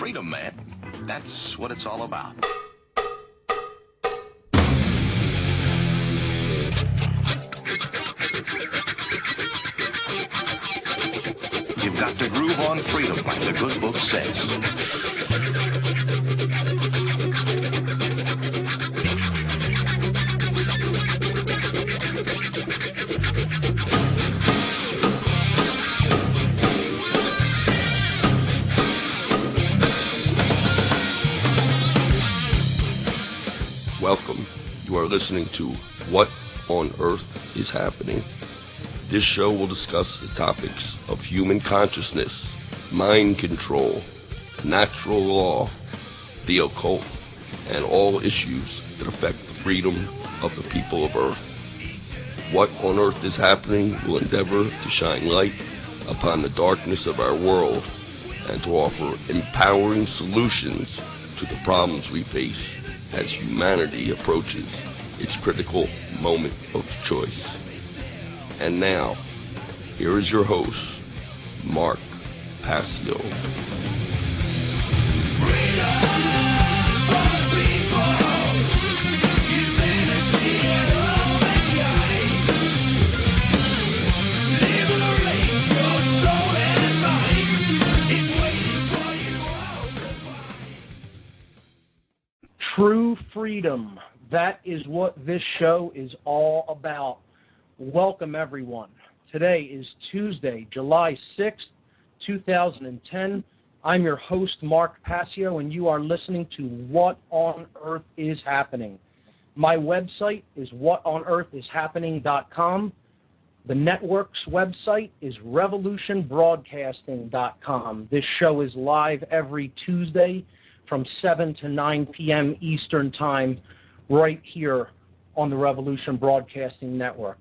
freedom, man. That's what it's all about. You've got to groove on freedom, like the good book says. Welcome. You are listening to What on Earth is Happening. This show will discuss the topics of human consciousness, mind control, natural law, the occult, and all issues that affect the freedom of the people of Earth. What on Earth is Happening will endeavor to shine light upon the darkness of our world and to offer empowering solutions to the problems we face as humanity approaches its critical moment of choice. And now, here is your host, Mark Passio. True freedom. That is what this show is all about. Welcome, everyone. Today is Tuesday, July 6th, 2010. I'm your host, Mark Passio, and you are listening to What on Earth is Happening. My website is whatonearthishappening.com. The network's website is revolutionbroadcasting.com. This show is live every Tuesday from 7 to 9 p.m. Eastern Time, right here on the Revolution Broadcasting Network.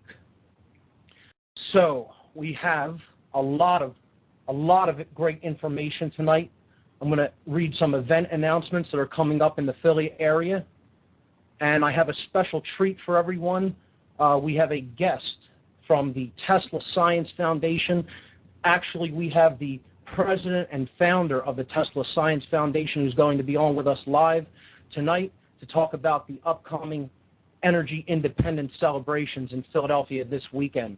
So we have a lot of great information tonight. I'm going to read some event announcements that are coming up in the Philly area, and I have a special treat for everyone. We have a guest from the Tesla Science Foundation. Actually, we have the president and founder of the Tesla Science Foundation who's going to be on with us live tonight to talk about the upcoming energy independence celebrations in Philadelphia this weekend.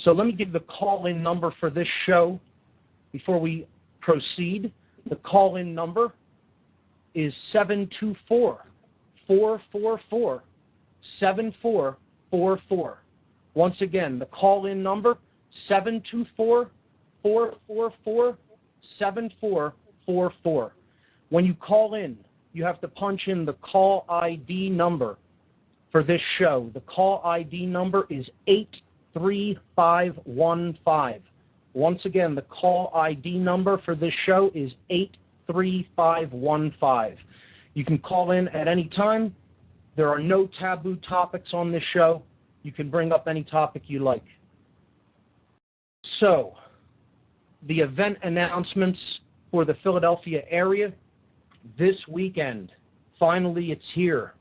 So let me give the call-in number for this show before we proceed. The call-in number is 724-444-7444. Once again, the call-in number, 724-444-7444. When you call in, you have to punch in the call ID number for this show. The call ID number is 83515. Once again, the call ID number for this show is 83515. You can call in at any time. There are no taboo topics on this show. You can bring up any topic you like. So, the event announcements for the Philadelphia area this weekend. Finally, it's here.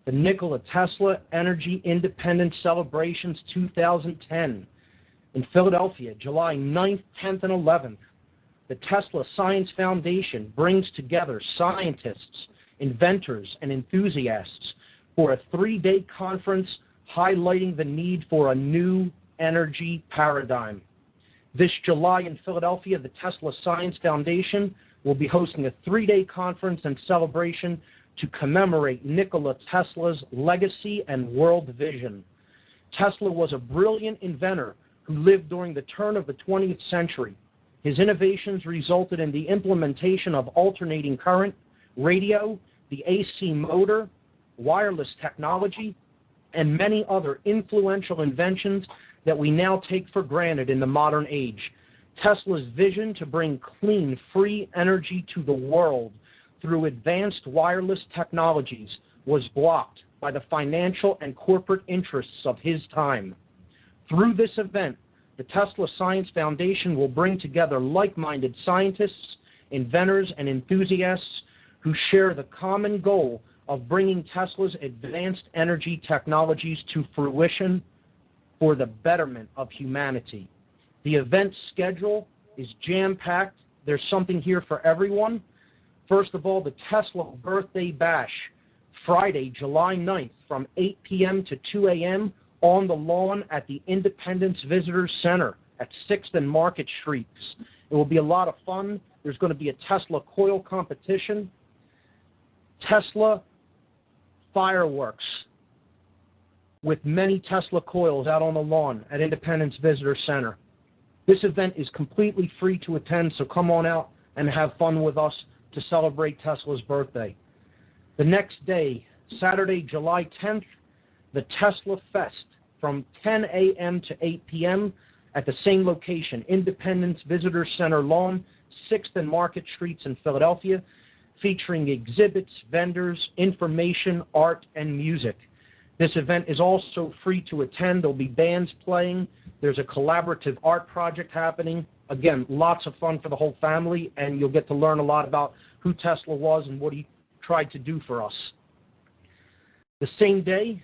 The Nikola Tesla Energy Independence Celebrations 2010 in Philadelphia, July 9th, 10th, and 11th. The Tesla Science Foundation brings together scientists, inventors, and enthusiasts for a 3-day conference highlighting the need for a new energy paradigm. This July in Philadelphia, the Tesla Science Foundation will be hosting a 3-day conference and celebration to commemorate Nikola Tesla's legacy and world vision. Tesla was a brilliant inventor who lived during the turn of the 20th century. His innovations resulted in the implementation of alternating current, radio, the AC motor, wireless technology, and many other influential inventions that we now take for granted in the modern age. Tesla's vision to bring clean, free energy to the world through advanced wireless technologies was blocked by the financial and corporate interests of his time. Through this event, the Tesla Science Foundation will bring together like-minded scientists, inventors, and enthusiasts who share the common goal of bringing Tesla's advanced energy technologies to fruition for the betterment of humanity. The event schedule is jam-packed. There's something here for everyone. First of all, the Tesla Birthday Bash, Friday, July 9th, from 8 p.m. to 2 a.m. on the lawn at the Independence Visitors Center at 6th and Market Streets. It will be a lot of fun. There's going to be a Tesla coil competition, Tesla fireworks with many Tesla coils out on the lawn at Independence Visitor Center. This event is completely free to attend, so come on out and have fun with us to celebrate Tesla's birthday. The next day, Saturday, July 10th, the Tesla Fest from 10 a.m. to 8 p.m. at the same location, Independence Visitor Center lawn, 6th and Market Streets in Philadelphia, featuring exhibits, vendors, information, art, and music. This event is also free to attend. There'll be bands playing. There's a collaborative art project happening. Again, lots of fun for the whole family, and you'll get to learn a lot about who Tesla was and what he tried to do for us. The same day,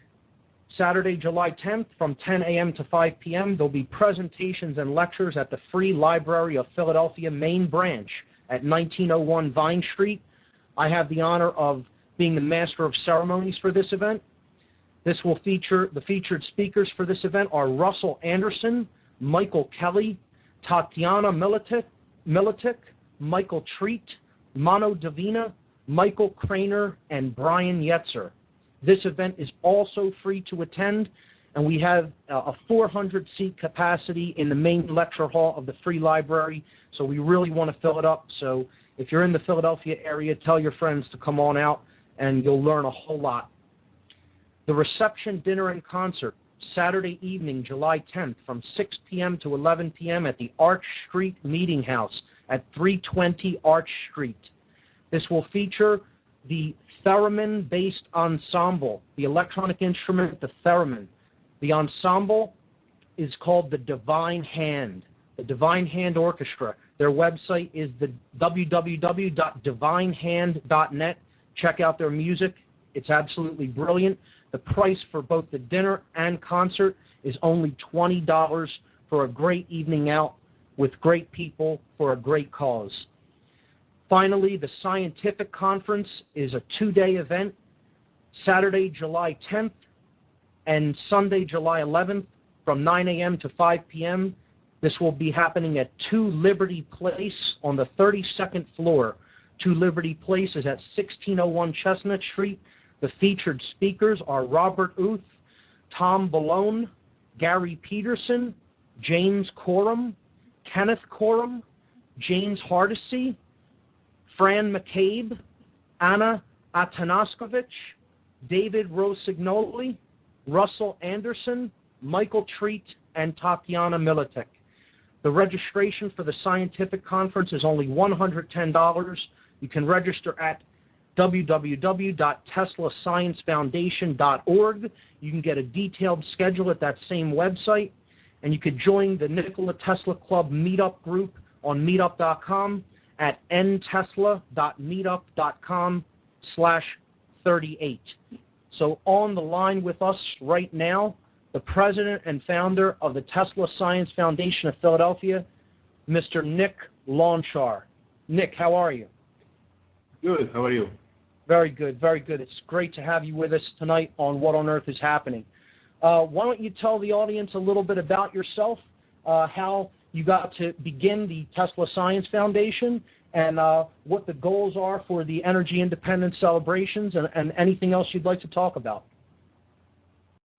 Saturday, July 10th, from 10 a.m. to 5 p.m., there'll be presentations and lectures at the Free Library of Philadelphia main branch at 1901 Vine Street. I have the honor of being the master of ceremonies for this event. This will feature, the featured speakers for this event are Russell Anderson, Michael Kelly, Tatiana Militic, Michael Treat, Mano Davina, Michael Craner, and Brian Yetzer. This event is also free to attend, and we have a 400-seat capacity in the main lecture hall of the Free Library, so we really want to fill it up. So if you're in the Philadelphia area, tell your friends to come on out, and you'll learn a whole lot. The reception, dinner, and concert, Saturday evening, July 10th, from 6 p.m. to 11 p.m. at the Arch Street Meeting House at 320 Arch Street. This will feature the theremin-based ensemble, the electronic instrument, the theremin. The ensemble is called the Divine Hand, the Divine Hand Orchestra. Their website is the www.divinehand.net. Check out their music. It's absolutely brilliant. The price for both the dinner and concert is only $20 for a great evening out with great people for a great cause. Finally, the Scientific Conference is a 2-day event, Saturday, July 10th and Sunday, July 11th from 9 a.m. to 5 p.m. This will be happening at 2 Liberty Place on the 32nd floor. 2 Liberty Place is at 1601 Chestnut Street. The featured speakers are Robert Uth, Tom Balone, Gary Peterson, James Coram, Kenneth Coram, James Hardesty, Fran McCabe, Anna Atanaskovich, David Rosignoli, Russell Anderson, Michael Treat, and Tatiana Militic. The registration for the Scientific Conference is only $110. You can register at www.teslasciencefoundation.org. You can get a detailed schedule at that same website, and you could join the Nikola Tesla Club meetup group on meetup.com at ntesla.meetup.com/38. So on the line with us right now, the president and founder of the Tesla Science Foundation of Philadelphia, Mr. Nick Launchar. Nick, how are you? Good. How are you? Very good, very good. It's great to have you with us tonight on What on Earth is Happening. Why don't you tell the audience a little bit about yourself, how you got to begin the Tesla Science Foundation, and what the goals are for the energy independence celebrations, and anything else you'd like to talk about.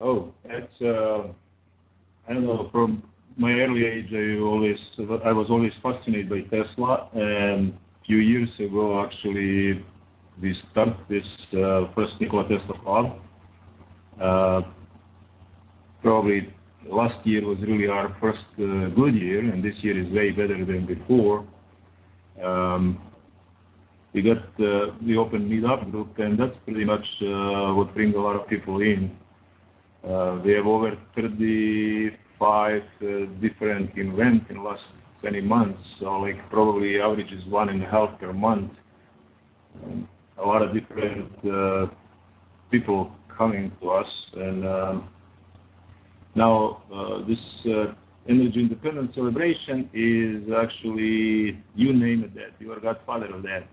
Oh, that's, I don't know, from my early age, I was always fascinated by Tesla, and a few years ago, actually, we started this first Nikola Tesla Club. Probably last year was really our first good year, and this year is way better than before. We opened Meetup group, and that's pretty much what brings a lot of people in. We have over 35 different events in the last 20 months, so like probably average is 1.5 per month. A lot of different people coming to us, and now this energy independence celebration is actually, you name it, that you are godfather of that.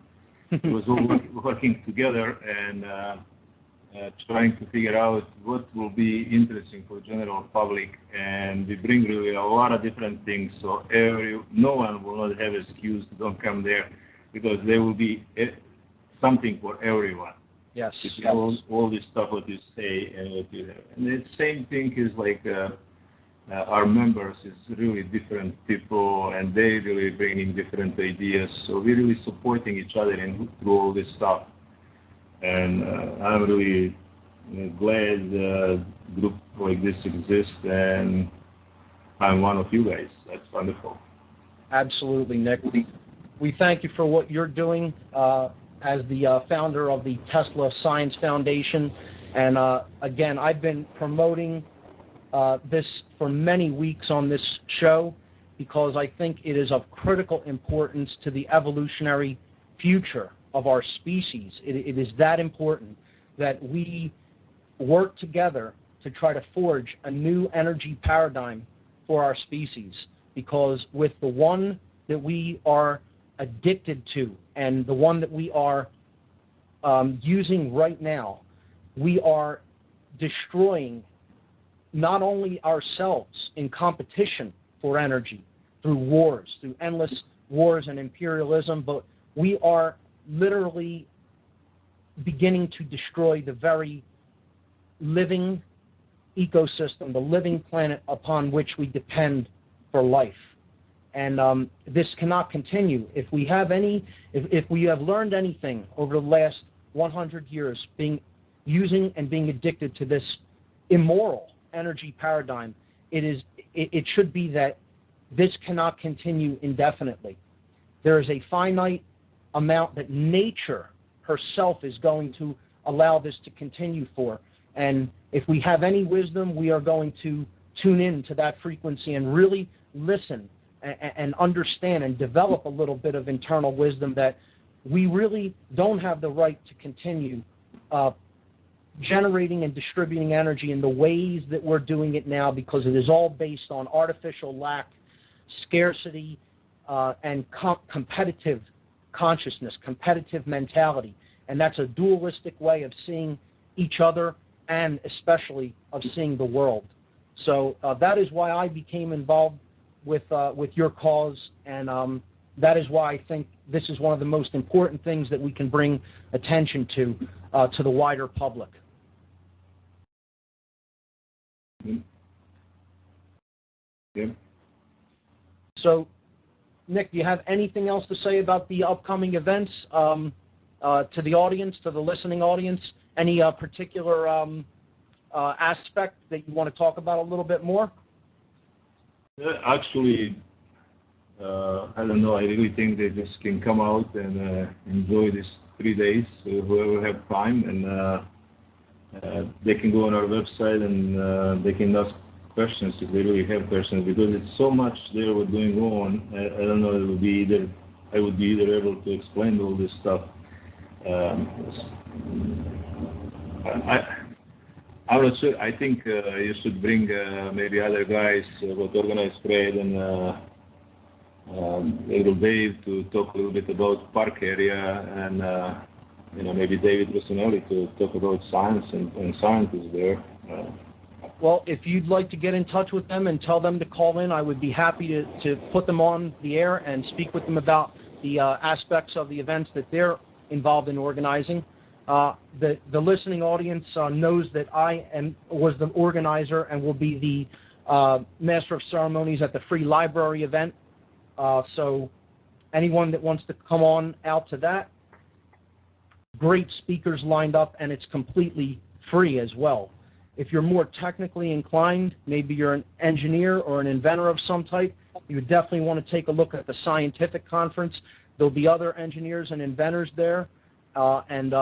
it was all working together and trying to figure out what will be interesting for general public. And we bring really a lot of different things, so no one will not have excuse to don't come there, because there will be something for everyone. Yes. All this stuff what you say and what you have. And the same thing is like our members is really different people, and they really bringing different ideas. So we're really supporting each other through all this stuff. And I'm really glad a group like this exists, and I'm one of you guys. That's wonderful. Absolutely, Nick. We thank you for what you're doing as the founder of the Tesla Science Foundation. And again, I've been promoting this for many weeks on this show because I think it is of critical importance to the evolutionary future of our species. It is that important that we work together to try to forge a new energy paradigm for our species, because with the one that we are addicted to and the one that we are using right now, we are destroying not only ourselves in competition for energy through wars, through endless wars and imperialism, but we are literally beginning to destroy the very living ecosystem, the living planet upon which we depend for life. And this cannot continue. If we have learned anything over the last 100 years, using and being addicted to this immoral energy paradigm, it should be that this cannot continue indefinitely. There is a finite amount that nature herself is going to allow this to continue for. And if we have any wisdom, we are going to tune in to that frequency and really listen and understand and develop a little bit of internal wisdom that we really don't have the right to continue generating and distributing energy in the ways that we're doing it now, because it is all based on artificial lack, scarcity, and competitive consciousness, competitive mentality. And that's a dualistic way of seeing each other and especially of seeing the world. So that is why I became involved with your cause, and that is why I think this is one of the most important things that we can bring attention to the wider public. Yeah. So, Nick, do you have anything else to say about the upcoming events to the audience, to the listening audience? Any particular aspect that you want to talk about a little bit more? Actually, I don't know. I really think they just can come out and enjoy these 3 days. Whoever have time, and they can go on our website and they can ask questions if they really have questions, because it's so much there what's going on. I don't know. I would be either able to explain all this stuff. I'm not sure. I think you should bring maybe other guys what organize trade and little Dave to talk a little bit about park area, and maybe David Rossinelli to talk about science and scientists there. Well, if you'd like to get in touch with them and tell them to call in, I would be happy to put them on the air and speak with them about the aspects of the events that they're involved in organizing. The listening audience knows that I was the organizer and will be the Master of Ceremonies at the Free Library event. So anyone that wants to come on out to that, great speakers lined up, and it's completely free as well. If you're more technically inclined, maybe you're an engineer or an inventor of some type, you would definitely want to take a look at the scientific conference. There'll be other engineers and inventors there, and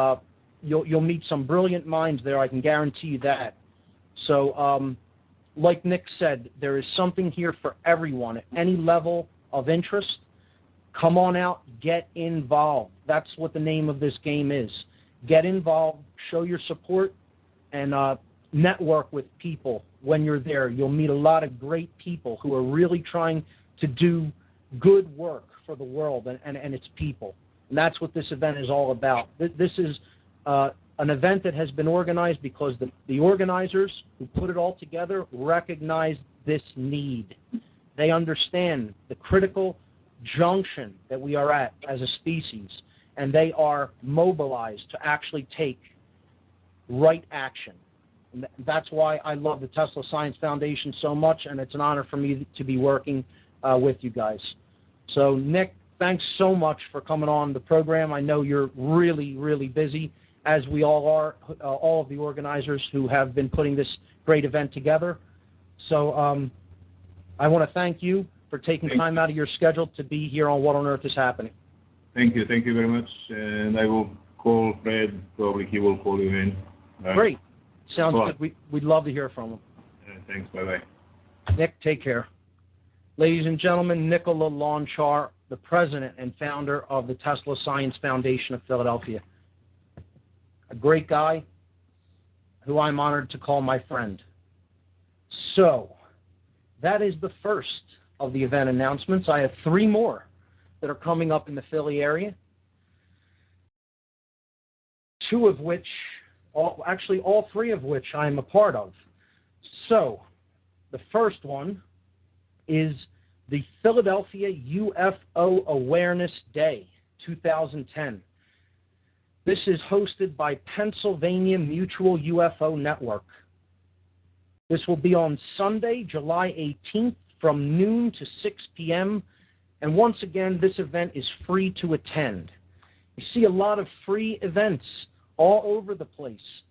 you'll meet some brilliant minds there, I can guarantee you that. So like Nick said, there is something here for everyone at any level of interest. Come on out, get involved. That's what the name of this game is. Get involved, show your support, and network with people when you're there. You'll meet a lot of great people who are really trying to do good work for the world and its people. And that's what this event is all about. This is an event that has been organized because the organizers who put it all together recognize this need. They understand the critical junction that we are at as a species, and they are mobilized to actually take right action. And that's why I love the Tesla Science Foundation so much, and it's an honor for me to be working with you guys. So, Nick, thanks so much for coming on the program. I know you're really, really busy, as we all are, all of the organizers who have been putting this great event together. So I want to thank you for taking time out of your schedule to be here on What on Earth is Happening. Thank you very much. And I will call Fred. Probably he will call you in. Great. Sounds good. We'd love to hear from him. Thanks. Bye-bye. Nick, take care. Ladies and gentlemen, Nikola Lonchar, the president and founder of the Tesla Science Foundation of Philadelphia. A great guy who I'm honored to call my friend. So, that is the first of the event announcements. I have 3 more that are coming up in the Philly area. 2 of which, all 3 of which I'm a part of. So, the first one is the Philadelphia UFO Awareness Day 2010. This is hosted by Pennsylvania Mutual UFO Network. This will be on Sunday, July 18th from noon to 6 p.m. And once again, this event is free to attend. You see a lot of free events all over the place.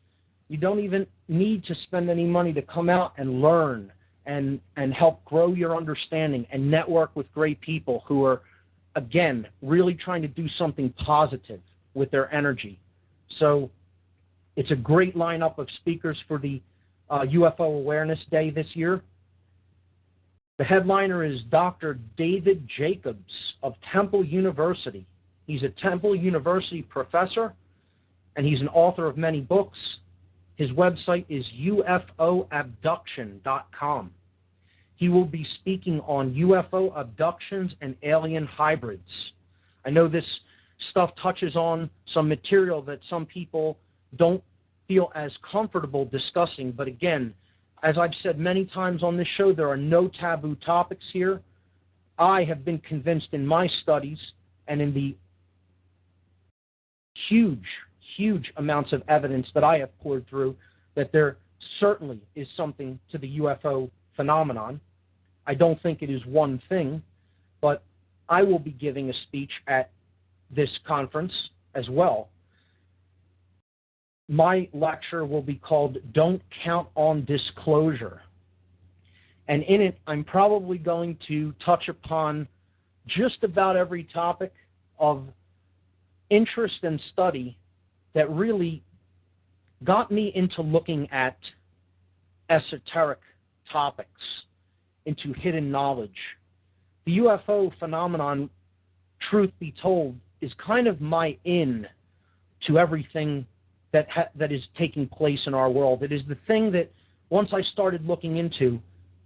You don't even need to spend any money to come out and learn and help grow your understanding and network with great people who are, again, really trying to do something positive with their energy. So it's a great lineup of speakers for the UFO Awareness Day this year. The headliner is Dr. David Jacobs of Temple University. He's a Temple University professor, and he's an author of many books. His website is ufoabduction.com. He will be speaking on UFO abductions and alien hybrids. I know this stuff touches on some material that some people don't feel as comfortable discussing, but again, as I've said many times on this show, there are no taboo topics here. I have been convinced in my studies and in the huge amounts of evidence that I have poured through that there certainly is something to the UFO phenomenon. I don't think it is one thing, but I will be giving a speech at this conference as well. My lecture will be called Don't Count on Disclosure. And in it, I'm probably going to touch upon just about every topic of interest and study that really got me into looking at esoteric topics, into hidden knowledge. The UFO phenomenon, truth be told, is kind of my in to everything that is taking place in our world. It is the thing that once I started looking into,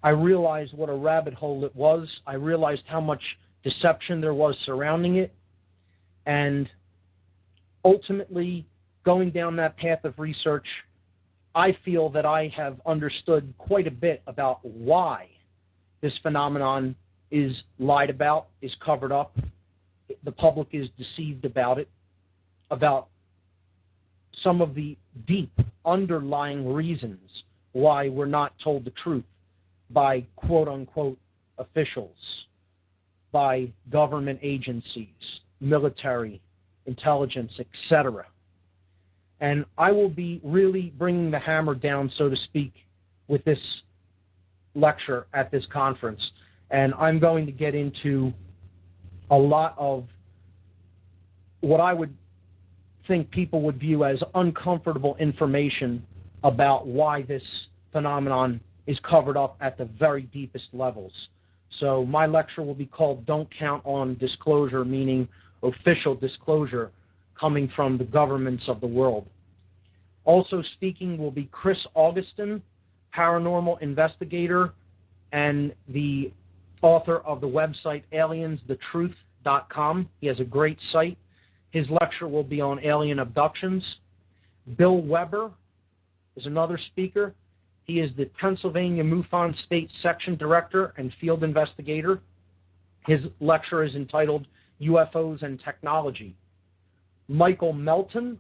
I realized what a rabbit hole it was. I realized how much deception there was surrounding it. And ultimately, going down that path of research, I feel that I have understood quite a bit about why this phenomenon is lied about, is covered up. The public is deceived about it, about some of the deep underlying reasons why we're not told the truth by quote-unquote officials, by government agencies, military, intelligence, etc. And I will be really bringing the hammer down, so to speak, with this lecture at this conference. And I'm going to get into a lot of what I would think people would view as uncomfortable information about why this phenomenon is covered up at the very deepest levels. So my lecture will be called Don't Count on Disclosure, meaning official disclosure coming from the governments of the world. Also speaking will be Chris Augustin, paranormal investigator and the author of the website aliensthetruth.com. He has a great site. His lecture will be on alien abductions. Bill Weber is another speaker. He is the Pennsylvania MUFON State Section Director and Field Investigator. His lecture is entitled UFOs and Technology. Michael Melton,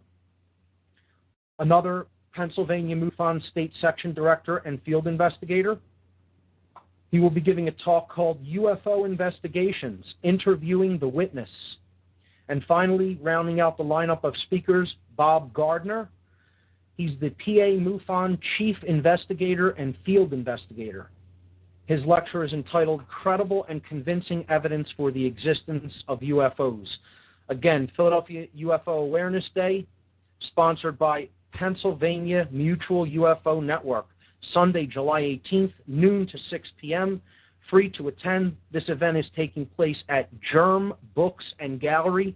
another Pennsylvania MUFON State Section Director and Field Investigator. He will be giving a talk called UFO Investigations, Interviewing the Witness. And finally, rounding out the lineup of speakers, Bob Gardner. He's the PA MUFON Chief Investigator and Field Investigator. His lecture is entitled Credible and Convincing Evidence for the Existence of UFOs. Again, Philadelphia UFO Awareness Day, sponsored by Pennsylvania Mutual UFO Network. Sunday, July 18th, noon to 6 p.m., free to attend. This event is taking place at Germ Books and Gallery,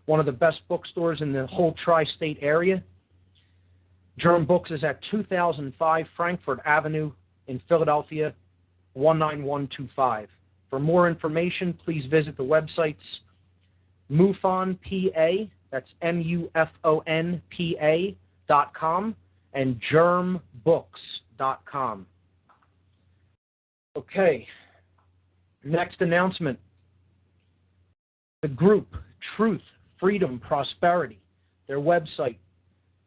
one of the best bookstores in the whole tri-state area. Germ Books is at 2005 Frankfurt Avenue in Philadelphia, 19125. For more information, please visit the websites MUFONPA, that's MUFONPA.com, and germbooks.com. Okay, next announcement. The group, Truth, Freedom, Prosperity, their website,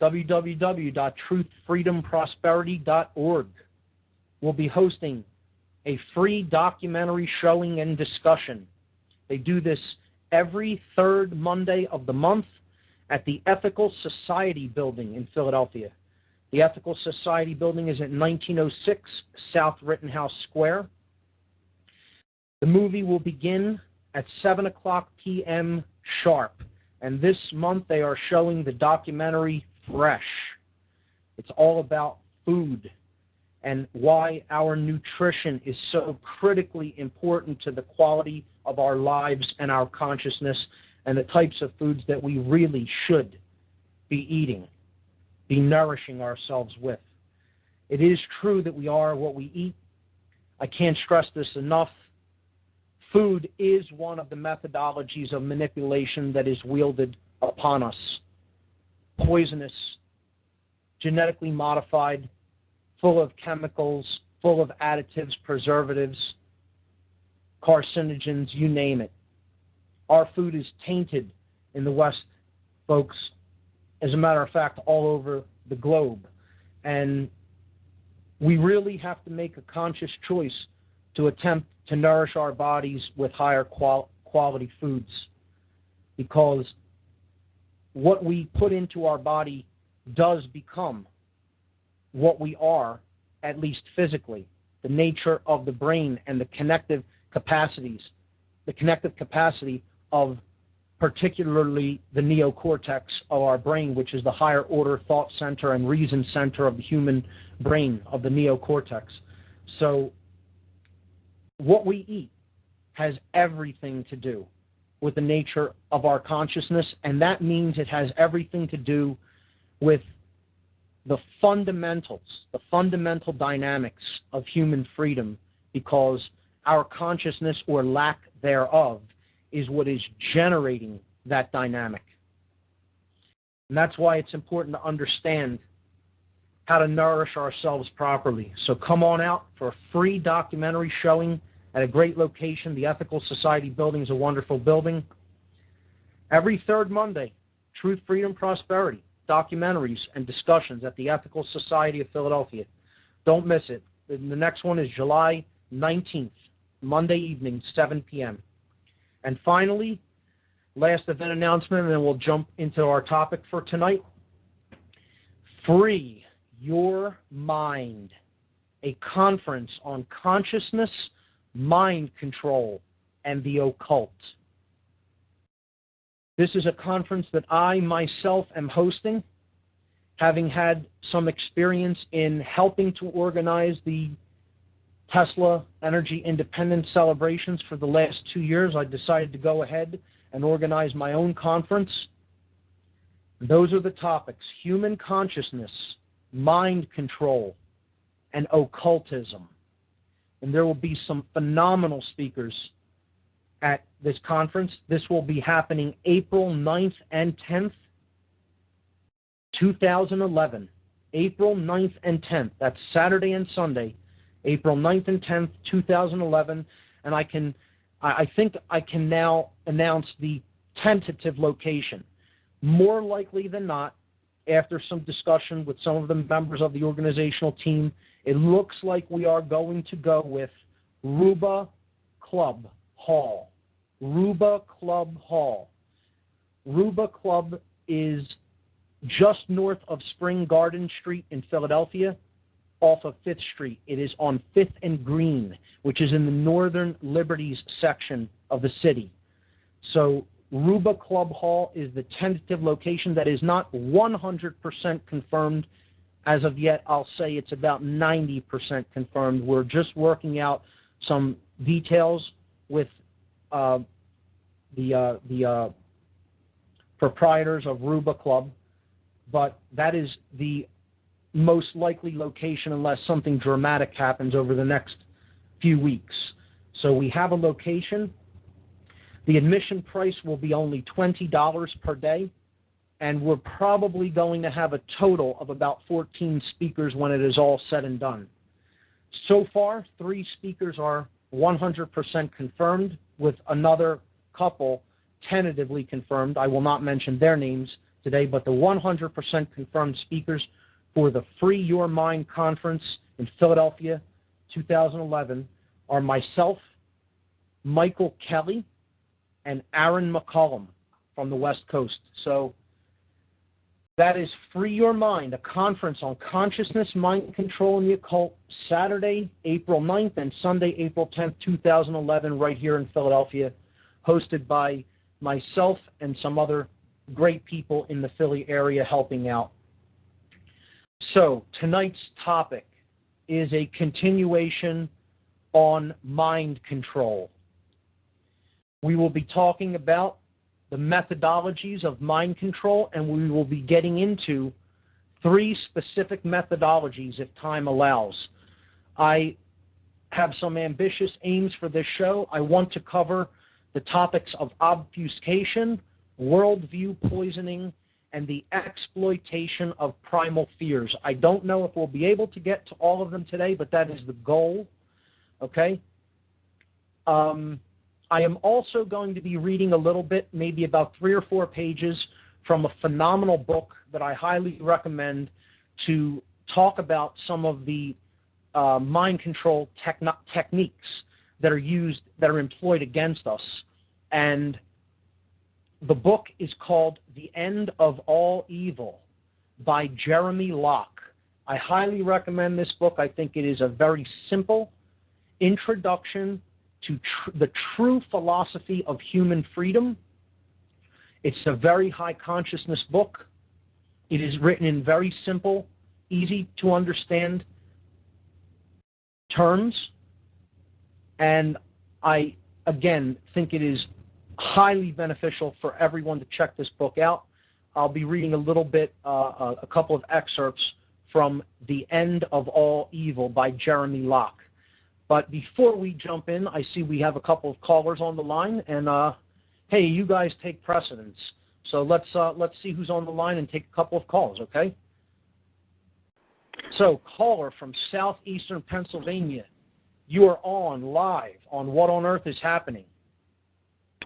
www.truthfreedomprosperity.org, will be hosting a free documentary showing and discussion. They do this every third Monday of the month at the Ethical Society Building in Philadelphia. The Ethical Society Building is at 1906 South Rittenhouse Square. The movie will begin at 7 o'clock p.m. sharp, and this month they are showing the documentary Fresh. It's all about food and why our nutrition is so critically important to the quality of our lives and our consciousness, and the types of foods that we really should be eating, be nourishing ourselves with. It is true that we are what we eat. I can't stress this enough. Food is one of the methodologies of manipulation that is wielded upon us. Poisonous, genetically modified, full of chemicals, full of additives, preservatives, carcinogens, you name it. Our food is tainted in the West, folks, as a matter of fact, all over the globe. And we really have to make a conscious choice to attempt to nourish our bodies with higher quality foods, because what we put into our body does become what we are, at least physically. The nature of the brain and the connective capacity of particularly the neocortex of our brain, which is the higher order thought center and reason center of the human brain, of the neocortex. So what we eat has everything to do with the nature of our consciousness, and that means it has everything to do with the fundamentals, the fundamental dynamics of human freedom, because our consciousness, or lack thereof, is what is generating that dynamic. And that's why it's important to understand how to nourish ourselves properly. So come on out for a free documentary showing at a great location. The Ethical Society Building is a wonderful building. Every third Monday, Truth, Freedom, Prosperity, documentaries and discussions at the Ethical Society of Philadelphia. Don't miss it. The next one is July 19th, Monday evening, 7 p.m. And finally, last event announcement, and then we'll jump into our topic for tonight. Free Your Mind, a conference on consciousness, mind control, and the occult. This is a conference that I myself am hosting, having had some experience in helping to organize the Tesla Energy Independence celebrations for the last 2 years. I decided to go ahead and organize my own conference. Those are the topics: human consciousness, mind control, and occultism. And there will be some phenomenal speakers at this conference. This will be happening April 9th and 10th, 2011. April 9th and 10th. That's Saturday and Sunday, April 9th and 10th, 2011. And I think I can now announce the tentative location. More likely than not, after some discussion with some of the members of the organizational team, it looks like we are going to go with Ruba Club Hall. Ruba Club Hall. Ruba Club is just north of Spring Garden Street in Philadelphia, off of 5th Street. It is on 5th and Green, which is in the Northern Liberties section of the city. So Ruba Club Hall is the tentative location that is not 100% confirmed as of yet. I'll say it's about 90% confirmed. We're just working out some details with the proprietors of Ruba Club, but that is the most likely location unless something dramatic happens over the next few weeks. So we have a location. The admission price will be only $20 per day, and we're probably going to have a total of about 14 speakers when it is all said and done. So far, 3 speakers are 100% confirmed, with another couple tentatively confirmed. I will not mention their names today, but the 100% confirmed speakers for the Free Your Mind Conference in Philadelphia 2011 are myself, Michael Kelly, and Aaron McCollum from the West Coast. So that is Free Your Mind, a conference on consciousness, mind control, and the occult, Saturday, April 9th and Sunday, April 10th, 2011, right here in Philadelphia, hosted by myself and some other great people in the Philly area helping out. So tonight's topic is a continuation on mind control. We will be talking about the methodologies of mind control, and we will be getting into 3 specific methodologies if time allows. I have some ambitious aims for this show. I want to cover the topics of obfuscation, worldview poisoning, and the exploitation of primal fears. I don't know if we'll be able to get to all of them today, but that is the goal, okay? I am also going to be reading a little bit, maybe about 3 or 4 pages from a phenomenal book that I highly recommend to talk about some of the mind control techniques that are employed against us. And the book is called The End of All Evil by Jeremy Locke. I highly recommend this book. I think it is a very simple introduction to the true philosophy of human freedom. It's a very high consciousness book. It is written in very simple, easy to understand terms. And I, again, think it is highly beneficial for everyone to check this book out. I'll be reading a little bit, a couple of excerpts from The End of All Evil by Jeremy Locke. But before we jump in, I see we have a couple of callers on the line, and hey, you guys take precedence. So let's see who's on the line and take a couple of calls, okay? So, caller from southeastern Pennsylvania, you are on live on What on Earth is Happening.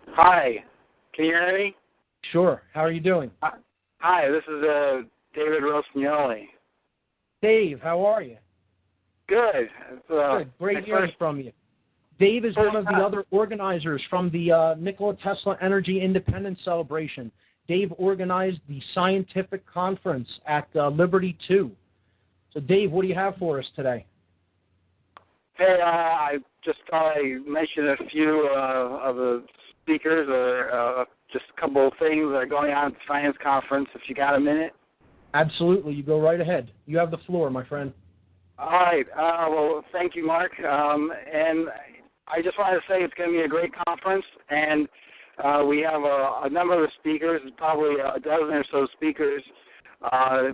Hi, can you hear me? Sure. How are you doing? Hi, this is David Rossignoli. Dave, how are you? Good. Good. Great hearing from you. Dave is one of the other organizers from the Nikola Tesla Energy Independence Celebration. Dave organized the scientific conference at Liberty 2. So, Dave, what do you have for us today? Hey, I just thought I mentioned a few of the speakers, or just a couple of things that are going on at the science conference, if you got a minute. Absolutely. You go right ahead. You have the floor, my friend. All right. Well, thank you, Mark. And I just wanted to say it's going to be a great conference, and we have a number of speakers, probably a dozen or so speakers.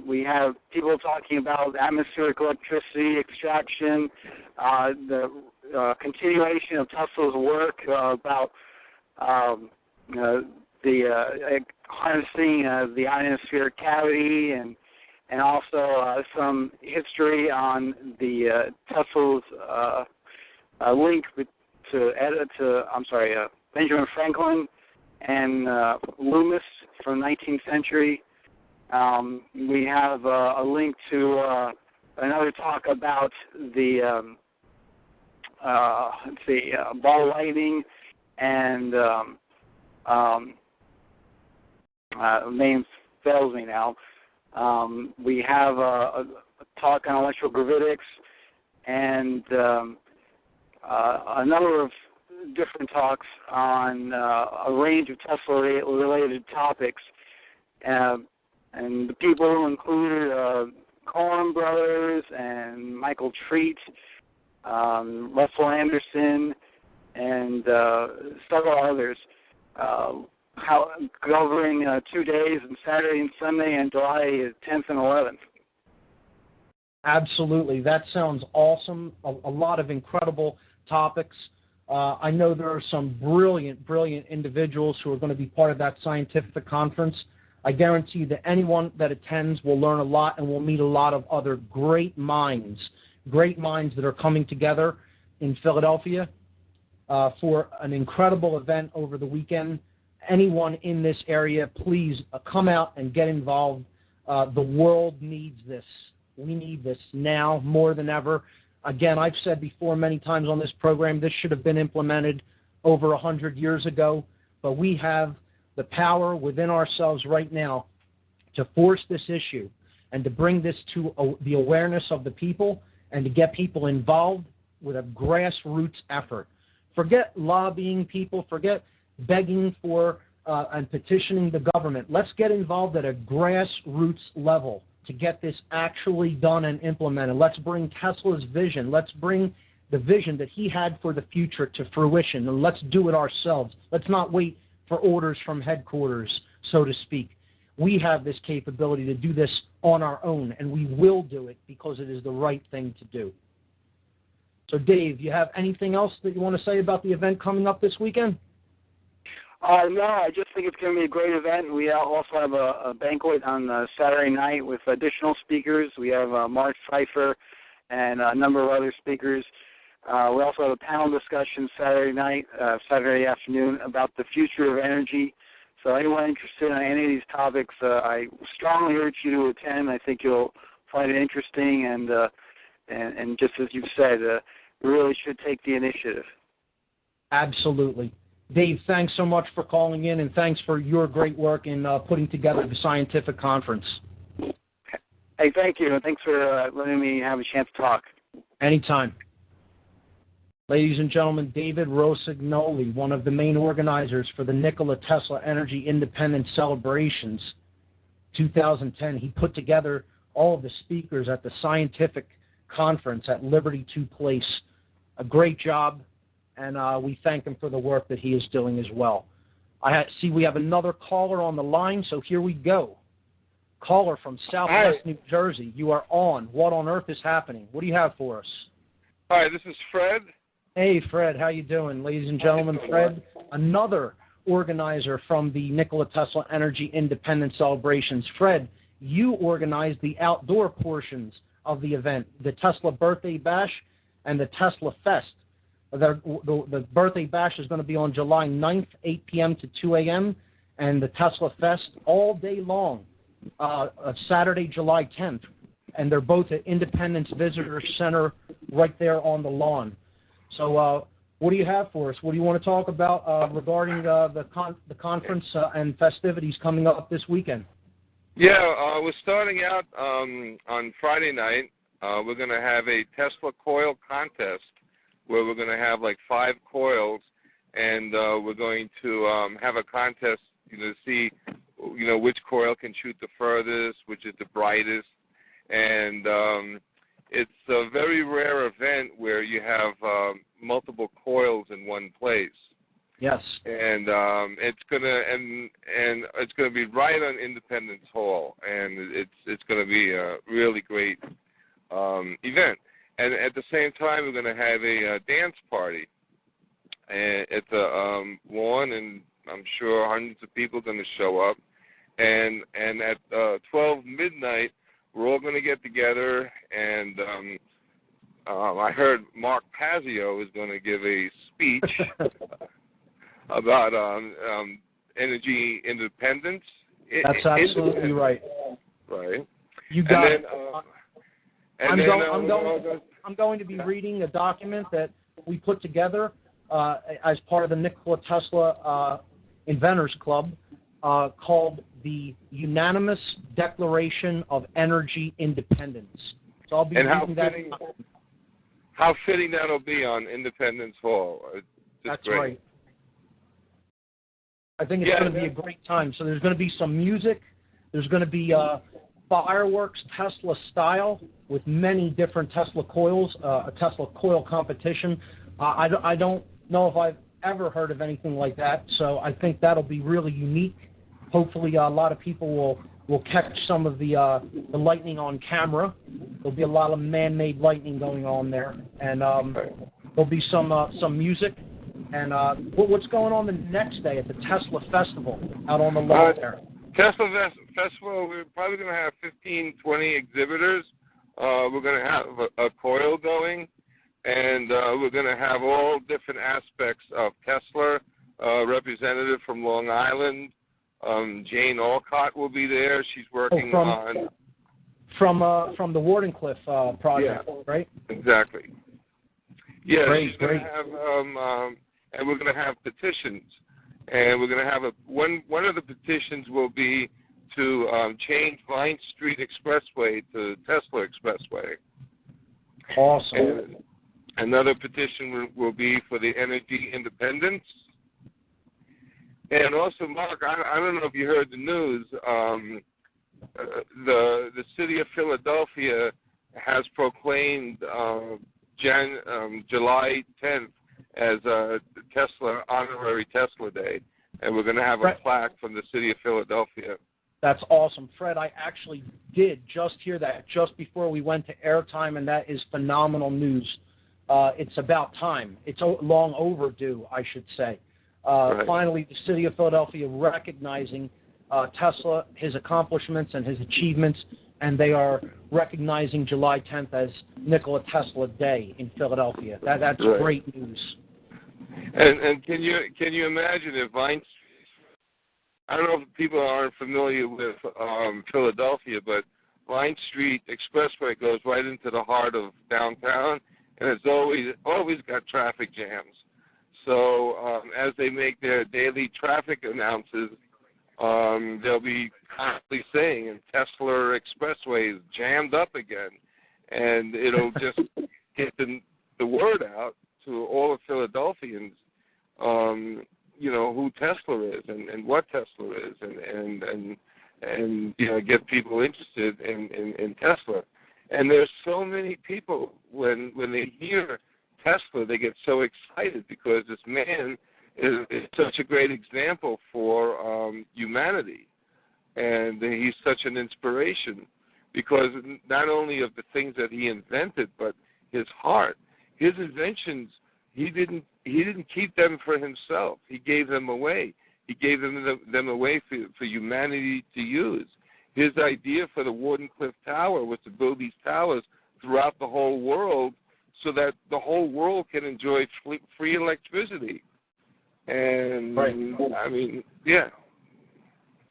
We have people talking about atmospheric electricity extraction, the continuation of Tesla's work about harnessing the ionospheric cavity, and also some history on the Tesla's link to Benjamin Franklin and Loomis from the 19th century. We have a link to another talk about the ball lightning and name fails me now. We have a talk on electrogravitics and a number of different talks on a range of Tesla-related topics. And the people included Coen Brothers and Michael Treat, Russell Anderson, and several others, covering 2 days, on Saturday and Sunday, and July 10th and 11th. Absolutely. That sounds awesome. A lot of incredible topics. I know there are some brilliant individuals who are going to be part of that scientific conference. I guarantee you that anyone that attends will learn a lot and will meet a lot of other great minds that are coming together in Philadelphia for an incredible event over the weekend. Anyone in this area, please come out and get involved. The world needs this. We need this now more than ever. Again, I've said before many times on this program, this should have been implemented over 100 years ago, but we have the power within ourselves right now to force this issue and to bring this to the awareness of the people and to get people involved with a grassroots effort. Forget lobbying people, forget begging for and petitioning the government. Let's get involved at a grassroots level to get this actually done and implemented. Let's bring Tesla's vision. Let's bring the vision that he had for the future to fruition, and let's do it ourselves. Let's not wait for orders from headquarters, so to speak. We have this capability to do this on our own, and we will do it because it is the right thing to do. So, Dave, you have anything else that you want to say about the event coming up this weekend? No, I just think it's going to be a great event. We also have a banquet on Saturday night with additional speakers. We have Mark Pfeiffer and a number of other speakers. We also have a panel discussion Saturday afternoon about the future of energy. So anyone interested in any of these topics, I strongly urge you to attend. I think you'll find it interesting, and just as you've said, we really should take the initiative. Absolutely. Dave, thanks so much for calling in, and thanks for your great work in putting together the scientific conference. Hey, thank you, and thanks for letting me have a chance to talk. Anytime. Ladies and gentlemen, David Rossignoli, one of the main organizers for the Nikola Tesla Energy Independence Celebrations 2010. He put together all of the speakers at the scientific conference at Liberty 2 Place. A great job, and we thank him for the work that he is doing as well. I see we have another caller on the line, so here we go. Caller from Southwest New Jersey, you are on. What on earth is happening? What do you have for us? Hi, this is Fred. Hey, Fred, how you doing? Ladies and gentlemen, Fred, another organizer from the Nikola Tesla Energy Independence Celebrations. Fred, you organized the outdoor portions of the event, the Tesla Birthday Bash and the Tesla Fest. The Birthday Bash is going to be on July 9th, 8 p.m. to 2 a.m., and the Tesla Fest all day long, Saturday, July 10th. And they're both at Independence Visitor Center right there on the lawn. So what do you have for us? What do you want to talk about regarding the conference and festivities coming up this weekend? Yeah, we're starting out on Friday night. We're going to have a Tesla coil contest where we're going to have like 5 coils, and we're going to have a contest, to see, which coil can shoot the furthest, which is the brightest, and it's a very rare event where you have multiple coils in one place. Yes. And it's gonna be right on Independence Hall, and it's gonna be a really great event. And at the same time, we're gonna have a dance party at the lawn. on, and I'm sure hundreds of people are going to show up. And at 12 midnight, we're all going to get together, and I heard Mark Passio is going to give a speech about energy independence. That's absolutely right. Right. You got it. I'm going to be reading a document that we put together as part of the Nikola Tesla Inventors Club called the Unanimous Declaration of Energy Independence. So I'll be reading that. How fitting that'll be on Independence Hall. That's great. Right. I think it's going to be a great time. So there's going to be some music. There's going to be fireworks Tesla style with many different Tesla coils, a Tesla coil competition. I don't know if I've ever heard of anything like that, so I think that'll be really unique. Hopefully a lot of people will catch some of the lightning on camera. There'll be a lot of man-made lightning going on there, and there'll be some music. And what's going on the next day at the Tesla Festival out on the lot there? Tesla Festival, we're probably going to have 15, 20 exhibitors. We're going to have a coil going, and we're going to have all different aspects of Tesla. Representative from Long Island, Jane Alcott will be there. She's working from the Wardenclyffe project, right? Exactly. Yeah, great, she's going to have, and we're going to have petitions. And we're going to have one of the petitions will be to change Vine Street Expressway to Tesla Expressway. Awesome. And another petition will be for the energy independence. And also, Mark, I don't know if you heard the news. The city of Philadelphia has proclaimed July 10th as a Tesla honorary Tesla Day, and we're going to have a plaque from the city of Philadelphia. That's awesome, Fred. I actually did just hear that just before we went to airtime, and that is phenomenal news. It's about time. It's long overdue, I should say. Finally, the city of Philadelphia recognizing Tesla, his accomplishments and his achievements, and they are recognizing July 10th as Nikola Tesla Day in Philadelphia. That's great news. And can you imagine if Vine Street? I don't know if people aren't familiar with Philadelphia, but Vine Street Expressway goes right into the heart of downtown, and it's always got traffic jams. So as they make their daily traffic announces, they'll be constantly saying, and Tesla Expressway is jammed up again. And it'll just get the word out to all of Philadelphians, who Tesla is and what Tesla is, and get people interested in Tesla. And there's so many people, when they hear Tesla, they get so excited because this man is such a great example for humanity. And he's such an inspiration because not only of the things that he invented, but his heart. His inventions, he didn't keep them for himself. He gave them away. He gave them away for humanity to use. His idea for the Wardenclyffe Tower was to build these towers throughout the whole world so that the whole world can enjoy free electricity. And, I mean, yeah.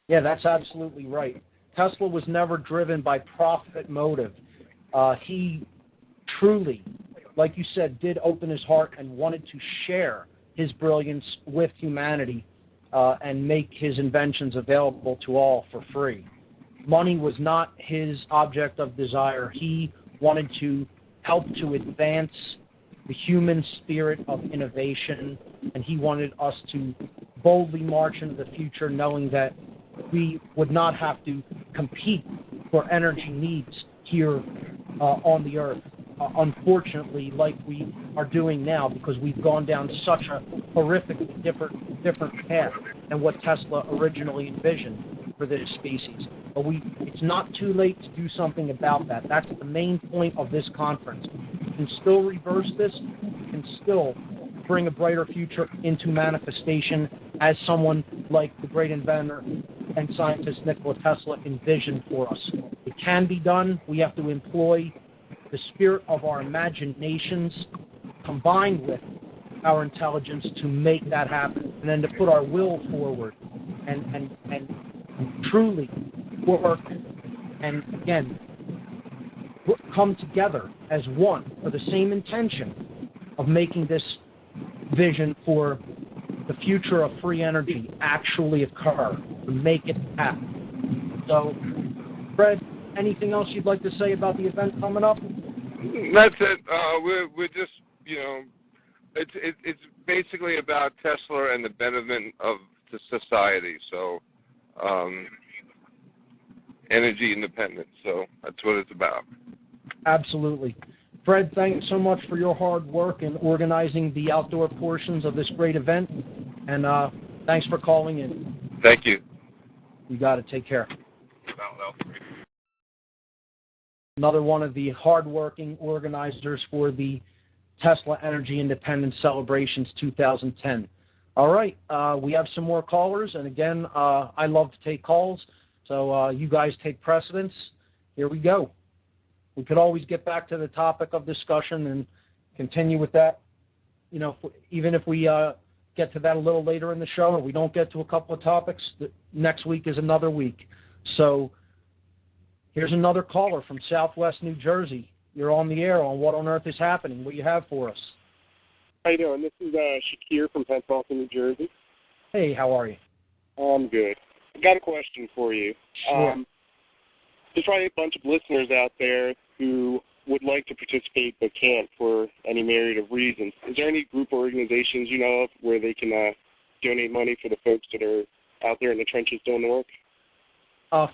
Yeah, that's absolutely right. Tesla was never driven by profit motive. He truly, like you said, did open his heart and wanted to share his brilliance with humanity and make his inventions available to all for free. Money was not his object of desire. He wanted to help to advance the human spirit of innovation, and he wanted us to boldly march into the future knowing that we would not have to compete for energy needs here on the earth, unfortunately, like we are doing now, because we've gone down such a horrifically different path than what Tesla originally envisioned for this species. But it's not too late to do something about that. That's the main point of this conference. We can still reverse this. We can still bring a brighter future into manifestation as someone like the great inventor and scientist Nikola Tesla envisioned for us. It can be done. We have to employ the spirit of our imaginations combined with our intelligence to make that happen, and then to put our will forward and truly work and, again, come together as one for the same intention of making this vision for the future of free energy actually occur, to make it happen. So, Fred, anything else you'd like to say about the event coming up? That's it. We're just, it's basically about Tesla and the betterment of the society. So, energy independence. So that's what it's about. Absolutely. Fred, thanks so much for your hard work in organizing the outdoor portions of this great event, and thanks for calling in. Thank you. You got it. Take care. Another one of the hard-working organizers for the Tesla Energy Independence Celebrations 2010. All right, we have some more callers, and again, I love to take calls, so you guys take precedence. Here we go. We could always get back to the topic of discussion and continue with that. Even if we get to that a little later in the show, or we don't get to a couple of topics, next week is another week. So here's another caller from Southwest New Jersey. You're on the air on What on Earth is Happening. What do you have for us? How you doing? This is Shakir from Pensacola, New Jersey. Hey, how are you? I'm good. I got a question for you. Sure. There's probably a bunch of listeners out there who would like to participate but can't for any myriad of reasons. Is there any group or organizations you know of where they can donate money for the folks that are out there in the trenches doing the work? Are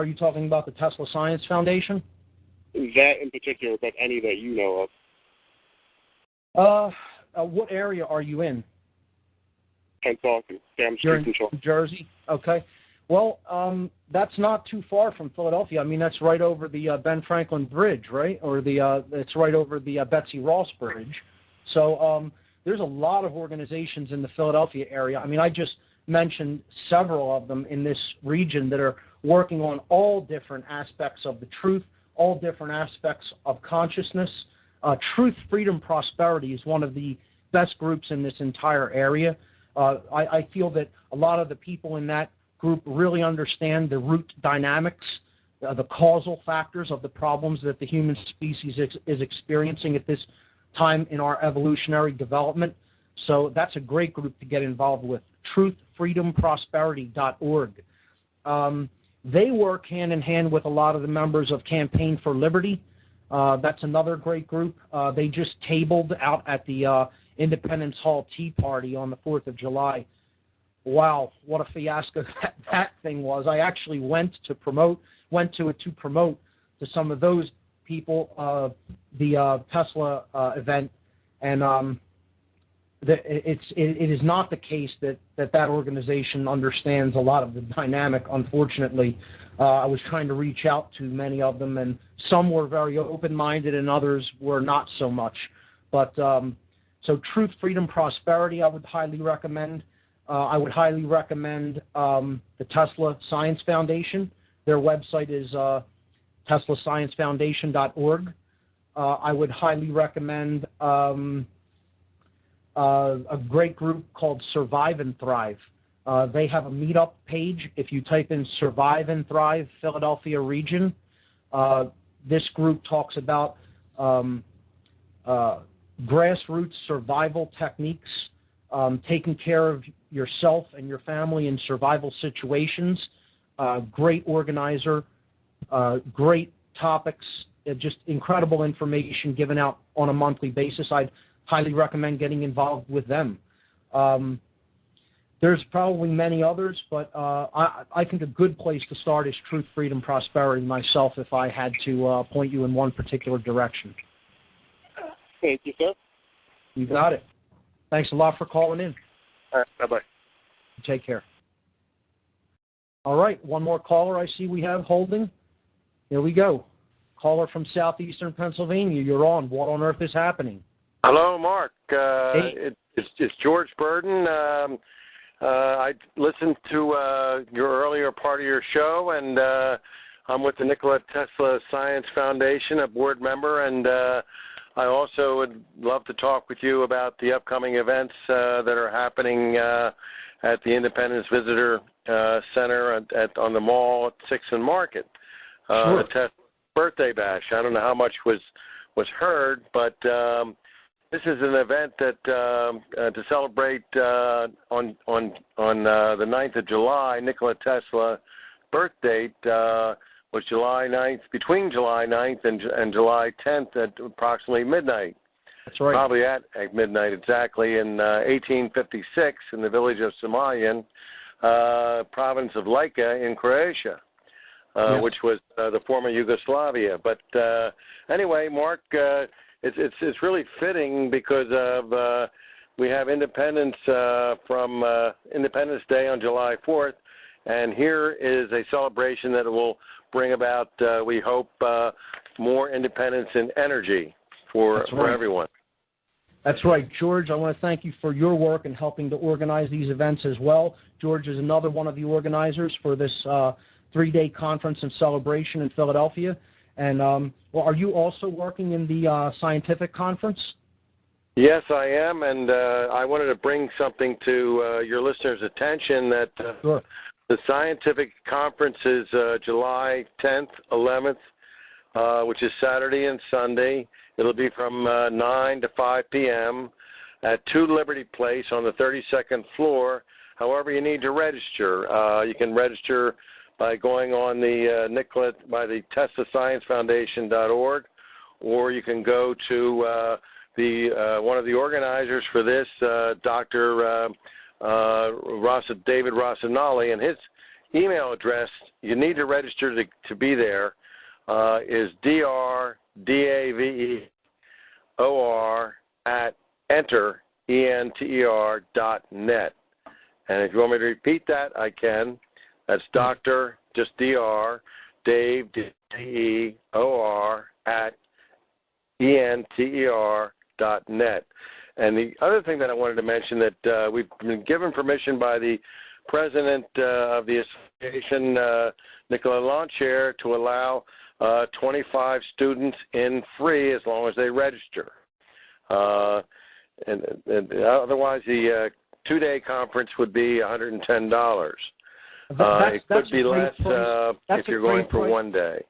you talking about the Tesla Science Foundation? That in particular, but any that you know of. What area are you in? Pensacola, Street Control. New Jersey? Okay. Well, that's not too far from Philadelphia. I mean, that's right over the Ben Franklin Bridge, right? Or it's right over the Betsy Ross Bridge. So there's a lot of organizations in the Philadelphia area. I mean, I just mentioned several of them in this region that are working on all different aspects of the truth, all different aspects of consciousness. Truth, Freedom, Prosperity is one of the best groups in this entire area. I feel that a lot of the people in that group really understand the root dynamics, the causal factors of the problems that the human species is experiencing at this time in our evolutionary development. So that's a great group to get involved with, truthfreedomprosperity.org. They work hand in hand with a lot of the members of Campaign for Liberty. That's another great group. They just tabled out at the Independence Hall Tea Party on the 4th of July. Wow, what a fiasco that thing was. I actually went to it to promote to some of those people the Tesla event, and it is not the case that organization understands a lot of the dynamic, unfortunately. I was trying to reach out to many of them, and some were very open-minded and others were not so much. But so Truth, Freedom, Prosperity, I would highly recommend. I would highly recommend the Tesla Science Foundation. Their website is teslasciencefoundation.org. I would highly recommend a great group called Survive and Thrive. They have a meetup page. If you type in Survive and Thrive Philadelphia region, this group talks about grassroots survival techniques, taking care of yourself and your family in survival situations. Great organizer, great topics, just incredible information given out on a monthly basis. I'd highly recommend getting involved with them. There's probably many others, but I think a good place to start is Truth, Freedom, Prosperity myself, if I had to point you in one particular direction. Thank you, sir. You got it. Thanks a lot for calling in. All right, bye-bye. Take care. All right, one more caller I see we have holding. Here we go. Caller from southeastern Pennsylvania. You're on. What on Earth is Happening? Hello, Mark. Hey. It's George Burden. I listened to your earlier part of your show, and I'm with the Nikola Tesla Science Foundation, a board member, and I also would love to talk with you about the upcoming events that are happening at the Independence Visitor Center on the mall at 6th and Market. Sure. The Tesla birthday bash. I don't know how much was heard, but this is an event that to celebrate on the 9th of July, Nikola Tesla birth date was July 9th, between July 9th and July 10th at approximately midnight. That's right. Probably at midnight exactly in 1856 in the village of Zemajan, province of Lika in Croatia, Yes. which was the former Yugoslavia. But anyway, Mark, it's really fitting because of we have independence from Independence Day on July 4th, and here is a celebration that will bring about, we hope, more independence and energy for everyone. That's right, George. I want to thank you for your work in helping to organize these events as well. George is another one of the organizers for this 3-day conference and celebration in Philadelphia. And well, are you also working in the scientific conference? Yes, I am, and I wanted to bring something to your listeners' attention that Sure. The scientific conference is July 10th, 11th, which is Saturday and Sunday. It'll be from 9 to 5 p.m. at 2 Liberty Place on the 32nd floor. However, you need to register. You can register by going on the the TeslaScienceFoundation.org, or you can go to one of the organizers for this, Dr. David Rossonali, and his email address, you need to register to be there, is DRDAVEOR@enter.net. And if you want me to repeat that, I can. That's Dr. just Dr. Dave, DEOR, @enter.net. And the other thing that I wanted to mention that we've been given permission by the president of the association, Nikola Launchair, to allow 25 students in free as long as they register. And otherwise, the 2-day conference would be $110. It could be less if you're going for 1 day.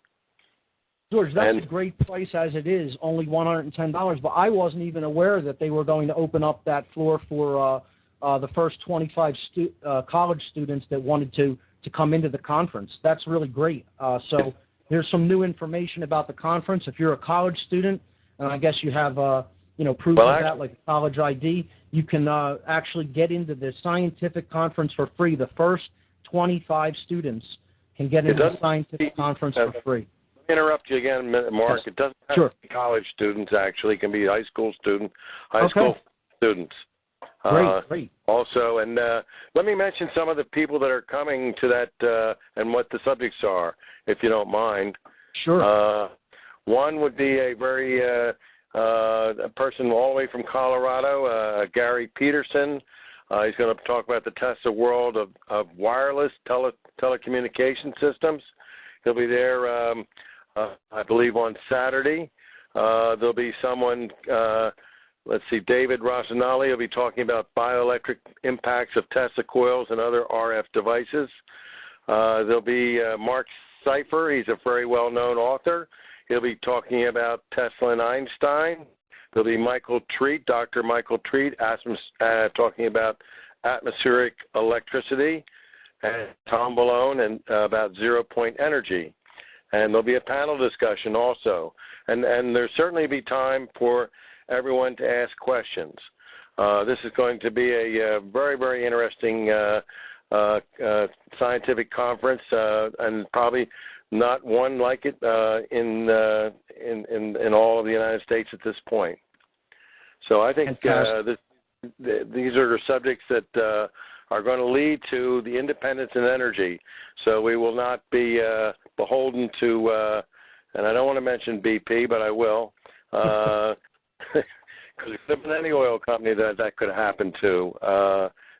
George, that's a great price as it is, only $110. But I wasn't even aware that they were going to open up that floor for the first 25 college students that wanted to come into the conference. That's really great. So there's some new information about the conference. If you're a college student, and I guess you have proof of that, like a college ID, you can actually get into the scientific conference for free. The first 25 students can get into the scientific conference for free. Interrupt you again, Mark. Yes. It doesn't have to be college students, actually. It can be high school students. Great. Also, and let me mention some of the people that are coming to that and what the subjects are, if you don't mind. Sure. One would be a very a person all the way from Colorado, Gary Peterson. He's going to talk about the Tesla world of wireless telecommunication systems. He'll be there, I believe, on Saturday. There'll be someone, David Rossonali will be talking about bioelectric impacts of Tesla coils and other RF devices. There'll be Mark Seifer. He's a very well-known author. He'll be talking about Tesla and Einstein. There'll be Michael Treat, Dr. Michael Treat, talking about atmospheric electricity, and Tom Balone and about zero-point energy. And there'll be a panel discussion also. And there'll certainly be time for everyone to ask questions. This is going to be a very, very interesting scientific conference, and probably not one like it in all of the United States at this point. So I think these are subjects that are going to lead to the independence and energy. So we will not be beholden to, and I don't want to mention BP, but I will, because there could have been any oil company that could happen to.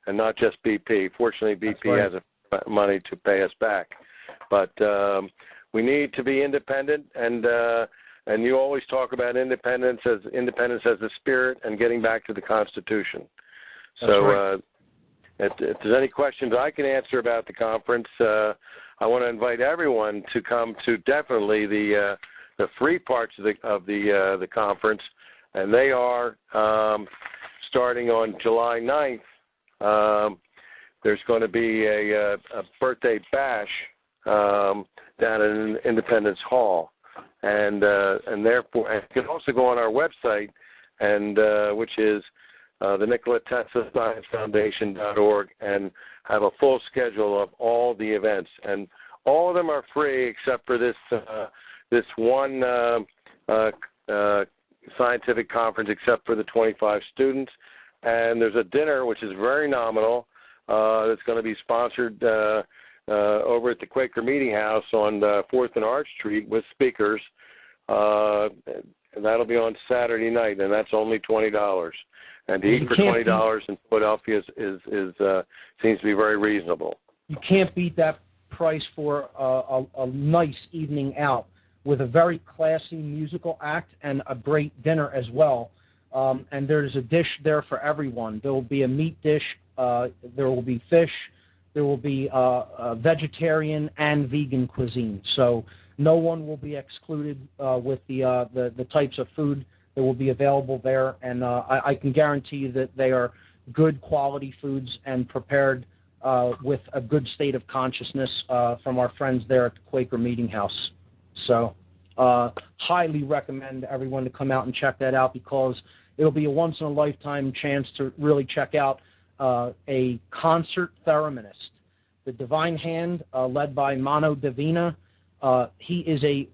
and not just BP. Fortunately, BP has money to pay us back. But we need to be independent, and you always talk about independence as the spirit and getting back to the Constitution. So if there's any questions I can answer about the conference, I want to invite everyone to come to definitely the free parts of the conference, and they are starting on July 9th. There's going to be a birthday bash down in Independence Hall, and therefore you can also go on our website, and which is the Nikola Tesla Science Foundation.org, and have a full schedule of all the events, and all of them are free except for this one scientific conference, except for the 25 students. And there's a dinner which is very nominal that's going to be sponsored over at the Quaker Meeting House on 4th and Arch Street with speakers. And that'll be on Saturday night, and that's only $20. And to eat for $20 in Philadelphia is seems to be very reasonable. You can't beat that price for a nice evening out with a very classy musical act and a great dinner as well. And there's a dish there for everyone. There will be a meat dish. There will be fish. There will be vegetarian and vegan cuisine. So no one will be excluded with the types of food that will be available there. And I can guarantee you that they are good quality foods and prepared with a good state of consciousness from our friends there at the Quaker Meeting House. So highly recommend everyone to come out and check that out, because it'll be a once-in-a-lifetime chance to really check out a concert thereminist. The Divine Hand, led by Mano Divina, he is a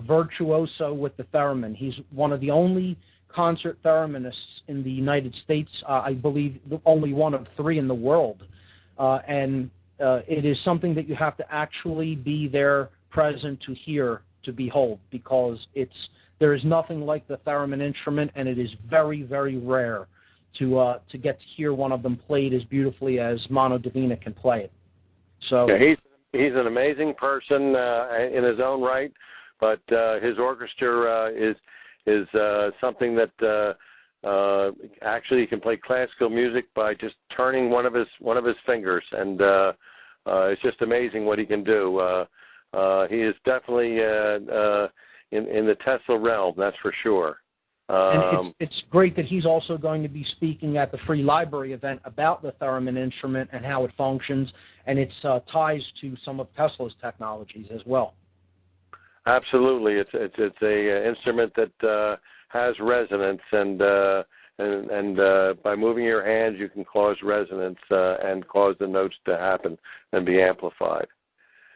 virtuoso with the theremin. He's one of the only concert thereminists in the United States, I believe only one of 3 in the world. And it is something that you have to actually be there present to hear, to behold, because there is nothing like the theremin instrument, and it is very, very rare to get to hear one of them played as beautifully as Mano Divina can play it. So yeah, he's an amazing person in his own right, but his orchestra is something that actually he can play classical music by just turning one of his fingers, and it's just amazing what he can do. He is definitely in the Tesla realm, that's for sure. And it's great that he's also going to be speaking at the Free Library event about the theremin instrument and how it functions, and its ties to some of Tesla's technologies as well. Absolutely, it's a instrument that has resonance, and by moving your hands, you can cause resonance and cause the notes to happen and be amplified.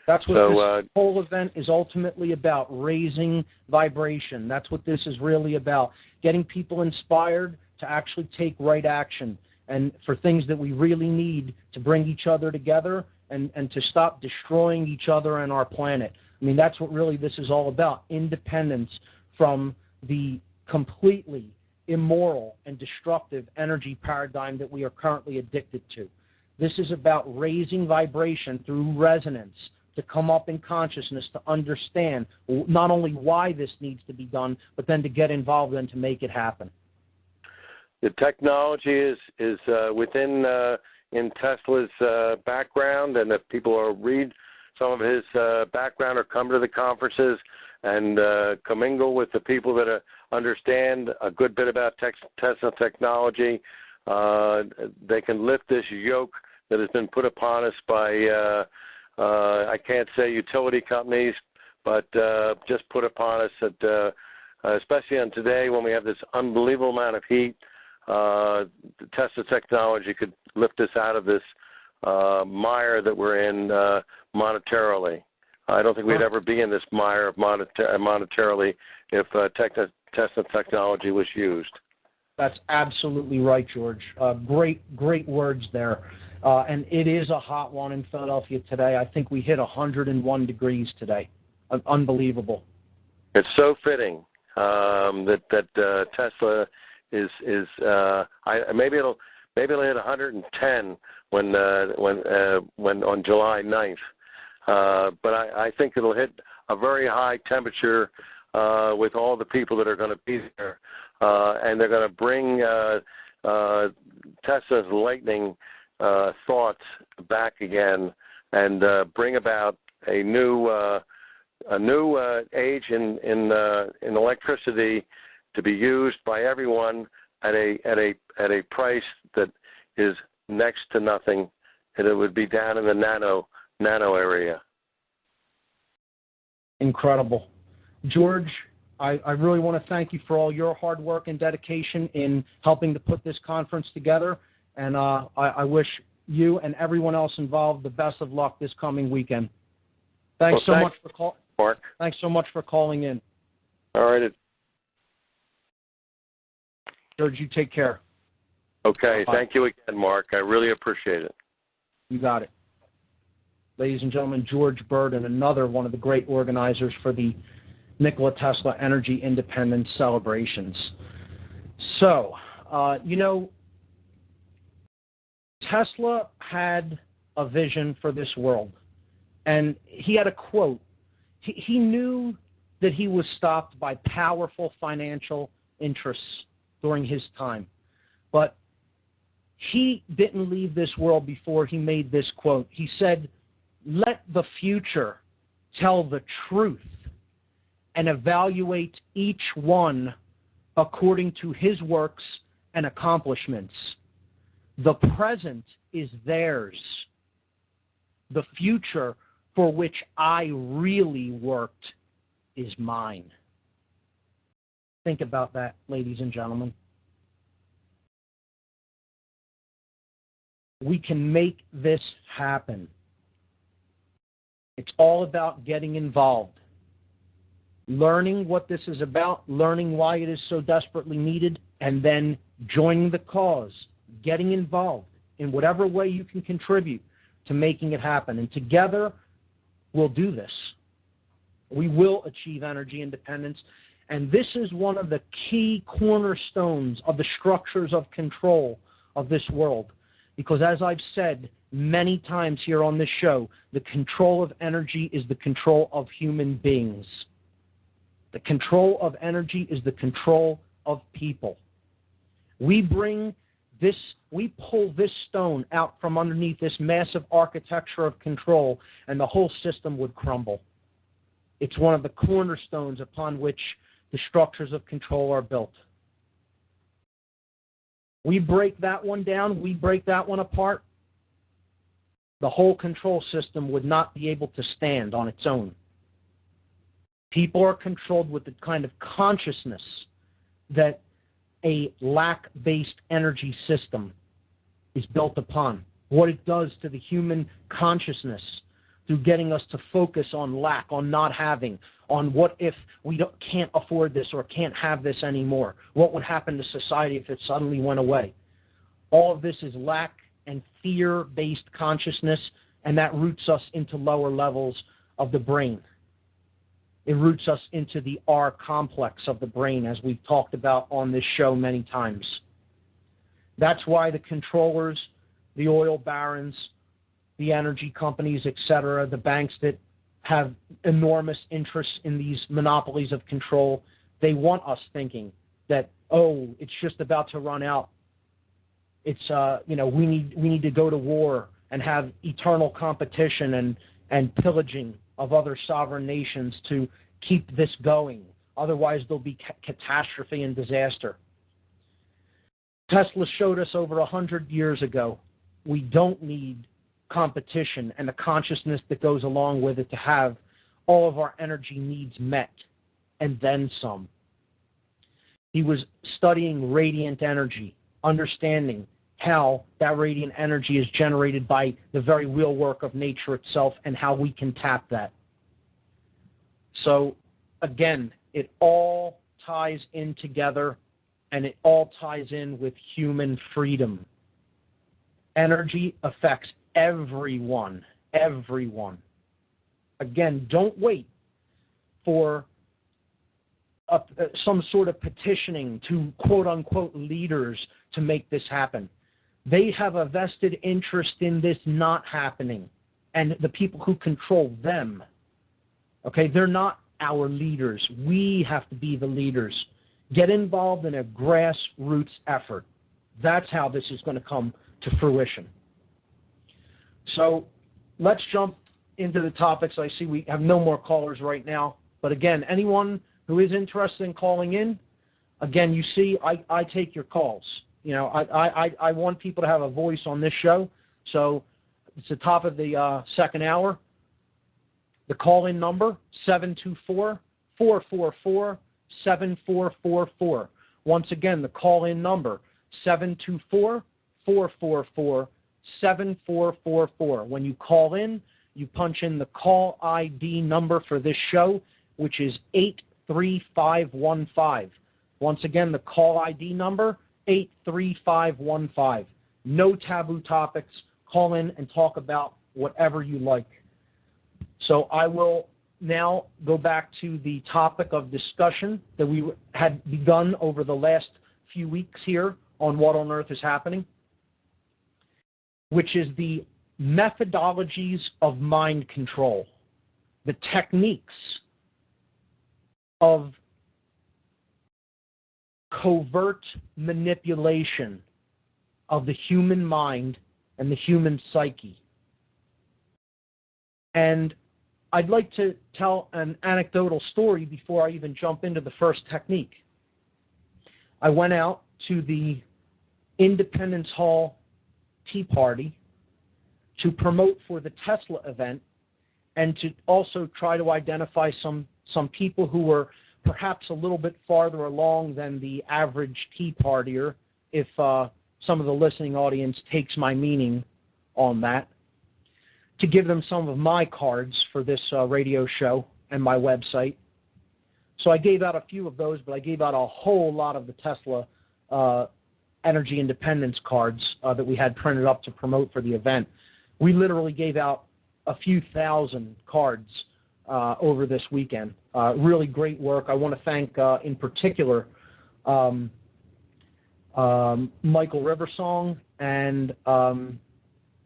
That's what this whole event is ultimately about, raising vibration. That's what this is really about, getting people inspired to actually take right action, and for things that we really need to bring each other together and to stop destroying each other and our planet. I mean, that's what really this is all about, independence from the completely immoral and destructive energy paradigm that we are currently addicted to. This is about raising vibration through resonance, to come up in consciousness, to understand not only why this needs to be done, but then to get involved and to make it happen. The technology is within in Tesla's background, and if people read some of his background or come to the conferences and commingle with the people that understand a good bit about Tesla technology, they can lift this yoke that has been put upon us by I can't say utility companies, but just put upon us that, especially on today when we have this unbelievable amount of heat, the Tesla technology could lift us out of this mire that we're in monetarily. I don't think we'd ever be in this mire of monetarily if Tesla technology was used. That's absolutely right, George. Great words there. And it is a hot one in Philadelphia today. I think we hit 101 degrees today. Unbelievable. It's so fitting that Tesla is maybe maybe it'll hit 110 when on July 9th. But I think it'll hit a very high temperature with all the people that are going to be there, and they're going to bring Tesla's lightning thoughts back again, and bring about a new age in electricity to be used by everyone at a price that is next to nothing, and it would be down in the nano area. Incredible. George, I really want to thank you for all your hard work and dedication in helping to put this conference together, and I wish you and everyone else involved the best of luck this coming weekend. Thanks so much for Mark. Thanks so much for calling in. All right. George, you take care. Okay. Bye. Thank you again, Mark. I really appreciate it. You got it. Ladies and gentlemen, George Burden, another one of the great organizers for the Nikola Tesla Energy Independence celebrations. So, Tesla had a vision for this world, and he had a quote. He knew that he was stopped by powerful financial interests during his time, but he didn't leave this world before he made this quote. He said, "Let the future tell the truth and evaluate each one according to his works and accomplishments. The present is theirs. The future for which I really worked is mine." Think about that, ladies and gentlemen. We can make this happen. It's all about getting involved, learning what this is about, learning why it is so desperately needed, and then joining the cause, getting involved in whatever way you can contribute to making it happen. And together, we'll do this. We will achieve energy independence. And this is one of the key cornerstones of the structures of control of this world. Because as I've said many times here on this show, the control of energy is the control of human beings. The control of energy is the control of people. We pull this stone out from underneath this massive architecture of control, and the whole system would crumble. It's one of the cornerstones upon which the structures of control are built. We break that one down, we break that one apart, the whole control system would not be able to stand on its own. People are controlled with the kind of consciousness that a lack-based energy system is built upon. What it does to the human consciousness through getting us to focus on lack, on not having, on what if we can't afford this or can't have this anymore. What would happen to society if it suddenly went away? All of this is lack and fear-based consciousness, and that roots us into lower levels of the brain. It roots us into the R complex of the brain, as we've talked about on this show many times. That's why the controllers, the oil barons, the energy companies, etc., the banks that have enormous interests in these monopolies of control, they want us thinking that, oh, it's just about to run out. It's, we need to go to war and have eternal competition and pillaging of other sovereign nations to keep this going. Otherwise, there'll be catastrophe and disaster. Tesla showed us over 100 years ago we don't need competition and the consciousness that goes along with it to have all of our energy needs met, and then some. He was studying radiant energy, understanding how that radiant energy is generated by the very real work of nature itself and how we can tap that. So, again, it all ties in together, and it all ties in with human freedom. Energy affects everyone. Again, don't wait for some sort of petitioning to quote-unquote leaders to make this happen. They have a vested interest in this not happening, and the people who control them. Okay, they're not our leaders. We have to be the leaders. Get involved in a grassroots effort. That's how this is going to come to fruition. So let's jump into the topics. I see we have no more callers right now. But again, anyone who is interested in calling in, again, you see, I take your calls. You know, I want people to have a voice on this show. So it's the top of the second hour. The call-in number, 724-444-7444. Once again, the call-in number, 724-444-7444. When you call in, you punch in the call ID number for this show, which is 83515. Once again, the call ID number, 83515. No taboo topics. Call in and talk about whatever you like. So I will now go back to the topic of discussion that we had begun over the last few weeks here on What on Earth is Happening, which is the methodologies of mind control, the techniques of covert manipulation of the human mind and the human psyche. And I'd like to tell an anecdotal story before I even jump into the first technique. I went out to the Independence Hall Tea Party to promote for the Tesla event and to also try to identify some people who were perhaps a little bit farther along than the average Tea Partier, if some of the listening audience takes my meaning on that, to give them some of my cards for this radio show and my website. So I gave out a few of those, but I gave out a whole lot of the Tesla energy independence cards that we had printed up to promote for the event. We literally gave out a few thousand cards over this weekend. Really great work. I want to thank, in particular, Michael Riversong and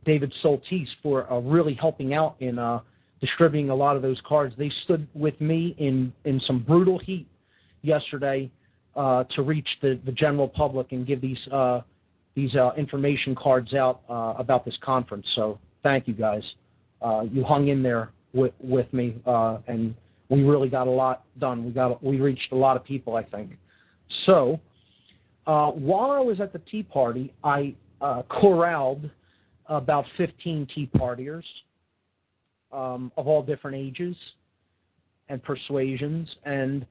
David Soltis for really helping out in distributing a lot of those cards. They stood with me in some brutal heat yesterday to reach the general public and give these information cards out about this conference. So thank you guys. You hung in there with me, and we really got a lot done. We reached a lot of people, I think. So while I was at the Tea Party, I corralled about 15 Tea Partiers of all different ages and persuasions, and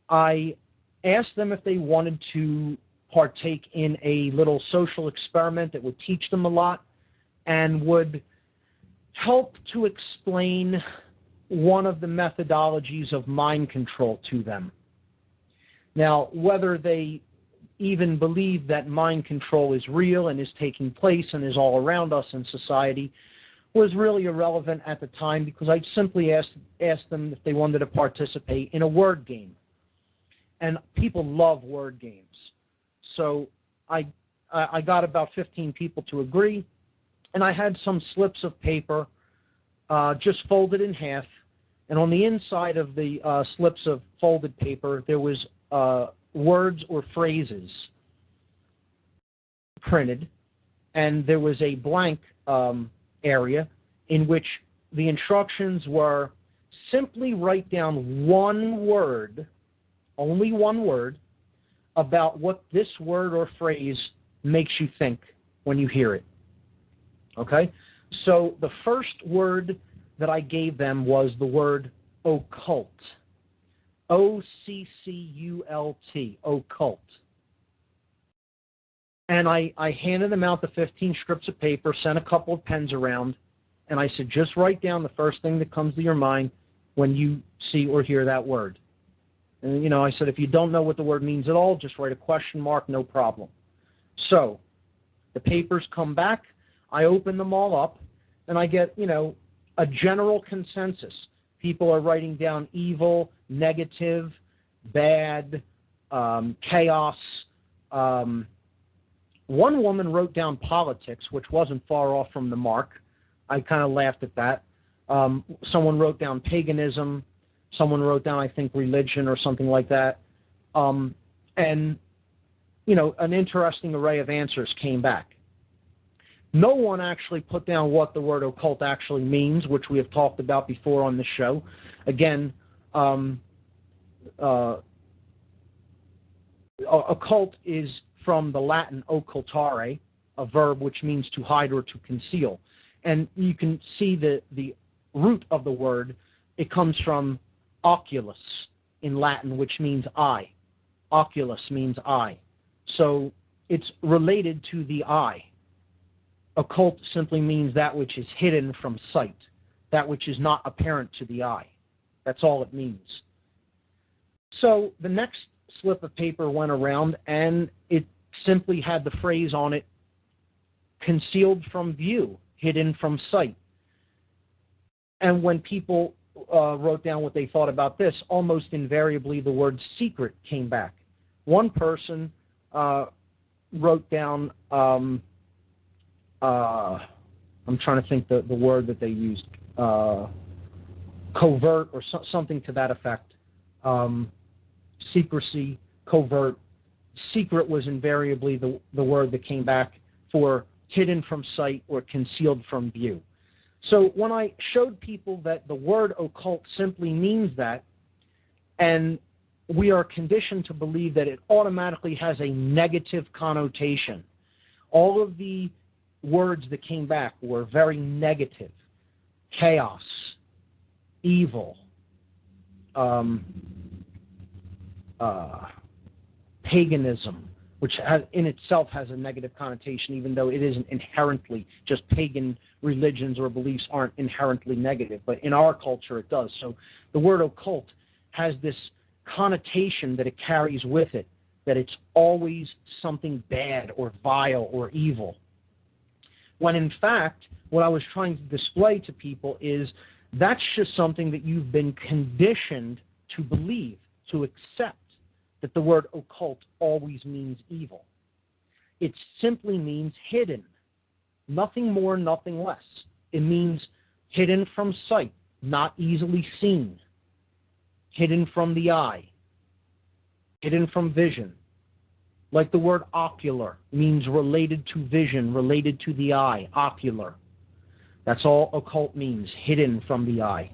I asked them if they wanted to partake in a little social experiment that would teach them a lot and would help to explain one of the methodologies of mind control to them. Now, whether they even believe that mind control is real and is taking place and is all around us in society was really irrelevant at the time, because I simply asked them if they wanted to participate in a word game. And people love word games. So I got about 15 people to agree, and I had some slips of paper just folded in half, and on the inside of the slips of folded paper there was words or phrases printed, and there was a blank area in which the instructions were simply write down one word, only one word, about what this word or phrase makes you think when you hear it. Okay? So the first word that I gave them was the word occult. O-C-C-U-L-T, occult. And I handed them out the 15 strips of paper, sent a couple of pens around, and I said, just write down the first thing that comes to your mind when you see or hear that word. And, you know, I said, if you don't know what the word means at all, just write a question mark, no problem. So the papers come back, I open them all up, and I get, you know, a general consensus. People are writing down evil, negative, bad, chaos, One woman wrote down politics, which wasn't far off from the mark. I kind of laughed at that. Someone wrote down paganism. Someone wrote down, I think, religion or something like that. And, you know, an interesting array of answers came back. No one actually put down what the word occult actually means, which we have talked about before on the show. Again, occult is from the Latin occultare, a verb which means to hide or to conceal. And you can see the root of the word. It comes from oculus in Latin, which means eye. Oculus means eye. So it's related to the eye. Occult simply means that which is hidden from sight, that which is not apparent to the eye. That's all it means. So the next slip of paper went around, and it simply had the phrase on it, concealed from view, hidden from sight. And when people wrote down what they thought about this, almost invariably the word secret came back. One person wrote down, I'm trying to think the word that they used, covert or something to that effect. Secrecy, covert. Secret was invariably the word that came back for hidden from sight or concealed from view. So when I showed people that the word occult simply means that, and we are conditioned to believe that it automatically has a negative connotation, all of the words that came back were very negative. Chaos, evil, paganism, which in itself has a negative connotation, even though it isn't inherently, just pagan religions or beliefs aren't inherently negative, but in our culture it does. So the word occult has this connotation that it carries with it, that it's always something bad or vile or evil. When in fact, what I was trying to display to people is that's just something that you've been conditioned to believe, to accept, that the word occult always means evil. It simply means hidden. Nothing more, nothing less. It means hidden from sight, not easily seen, hidden from the eye, hidden from vision. Like the word ocular means related to vision, related to the eye, ocular. That's all occult means, hidden from the eye.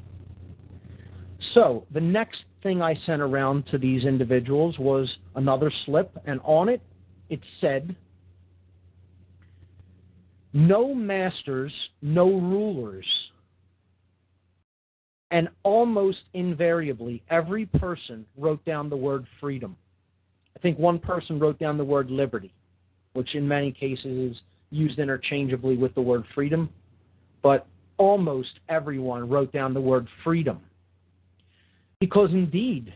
So the next thing I sent around to these individuals was another slip, and on it, it said, no masters, no rulers. And almost invariably, every person wrote down the word freedom. I think one person wrote down the word liberty, which in many cases is used interchangeably with the word freedom, but almost everyone wrote down the word freedom. Because indeed,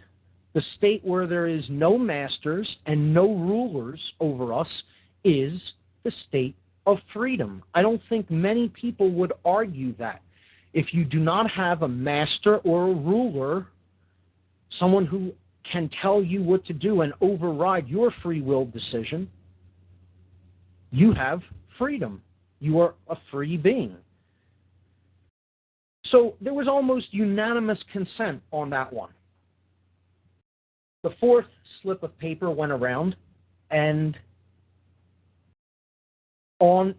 the state where there is no masters and no rulers over us is the state of freedom. I don't think many people would argue that. If you do not have a master or a ruler, someone who can tell you what to do and override your free will decision, you have freedom. You are a free being. So there was almost unanimous consent on that one. The fourth slip of paper went around, and on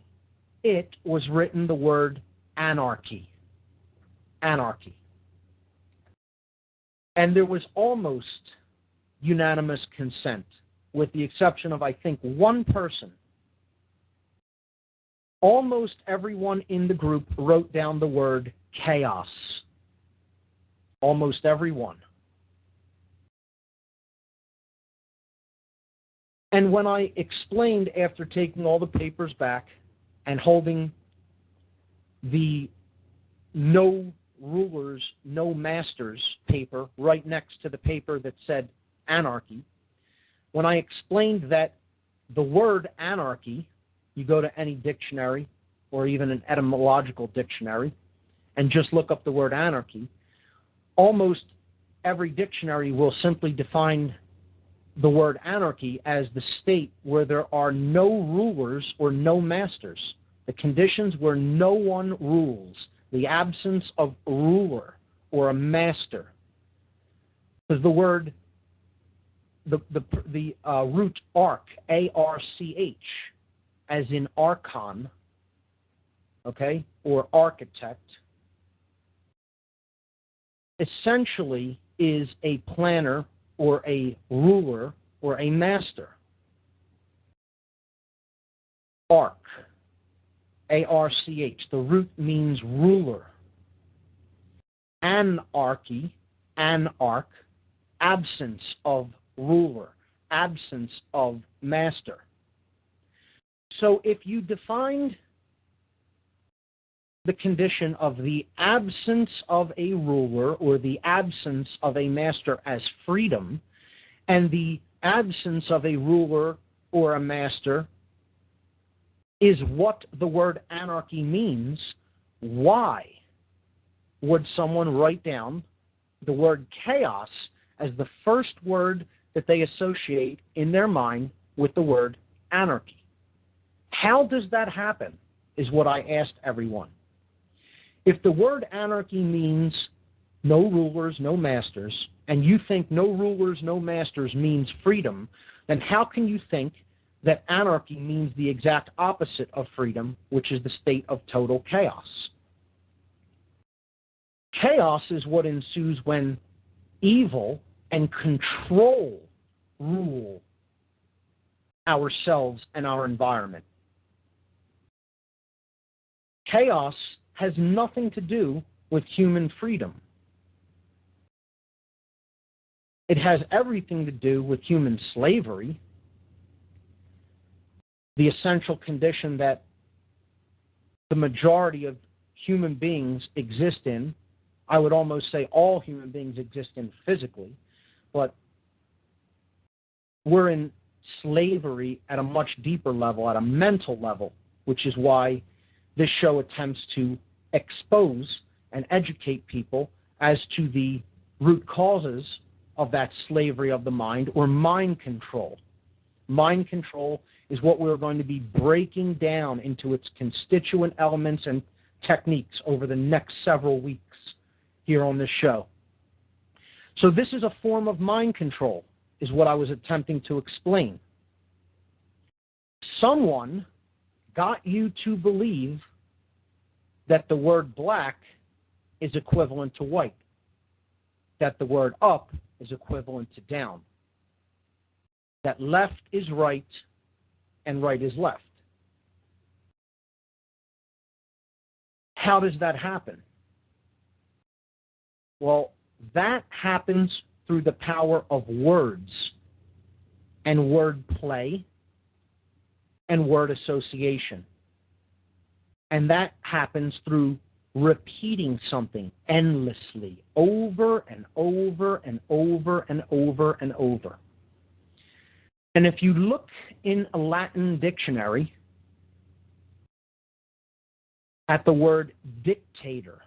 it was written the word anarchy. Anarchy. And there was almost unanimous consent, with the exception of, I think, one person. Almost everyone in the group wrote down the word chaos. Almost everyone. And when I explained, after taking all the papers back and holding the no rulers, no masters paper right next to the paper that said anarchy, when I explained that the word anarchy, you go to any dictionary or even an etymological dictionary and just look up the word anarchy, almost every dictionary will simply define the word anarchy as the state where there are no rulers or no masters, the conditions where no one rules, the absence of a ruler or a master. Because the word, the root arch, A-R-C-H, as in archon, okay, or architect, essentially is a planner or a ruler or a master. Arch, A-R-C-H, the root means ruler. Anarchy, anarch, absence of ruler, absence of master. So if you defined the condition of the absence of a ruler or the absence of a master as freedom, and the absence of a ruler or a master is what the word anarchy means, why would someone write down the word chaos as the first word that they associate in their mind with the word anarchy? How does that happen is what I asked everyone. If the word anarchy means no rulers, no masters, and you think no rulers, no masters means freedom, then how can you think that anarchy means the exact opposite of freedom, which is the state of total chaos? Chaos is what ensues when evil and control rule ourselves and our environment. Chaos has nothing to do with human freedom. It has everything to do with human slavery, the essential condition that the majority of human beings exist in. I would almost say all human beings exist in physically, but we're in slavery at a much deeper level, at a mental level, which is why this show attempts to expose and educate people as to the root causes of that slavery of the mind, or mind control. Mind control is what we're going to be breaking down into its constituent elements and techniques over the next several weeks here on this show. So this is a form of mind control, is what I was attempting to explain. Someone got you to believe that the word black is equivalent to white, that the word up is equivalent to down, that left is right and right is left. How does that happen? Well, that happens through the power of words and word play and word association. And that happens through repeating something endlessly, over and over and over and over and over. And if you look in a Latin dictionary at the word dictator,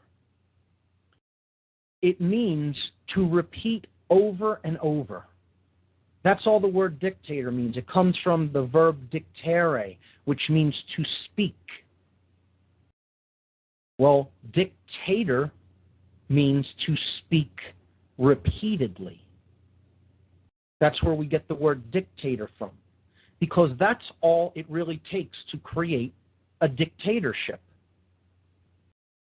it means to repeat over and over. That's all the word dictator means. It comes from the verb dictere, which means to speak. Well, dictator means to speak repeatedly. That's where we get the word dictator from, because that's all it really takes to create a dictatorship,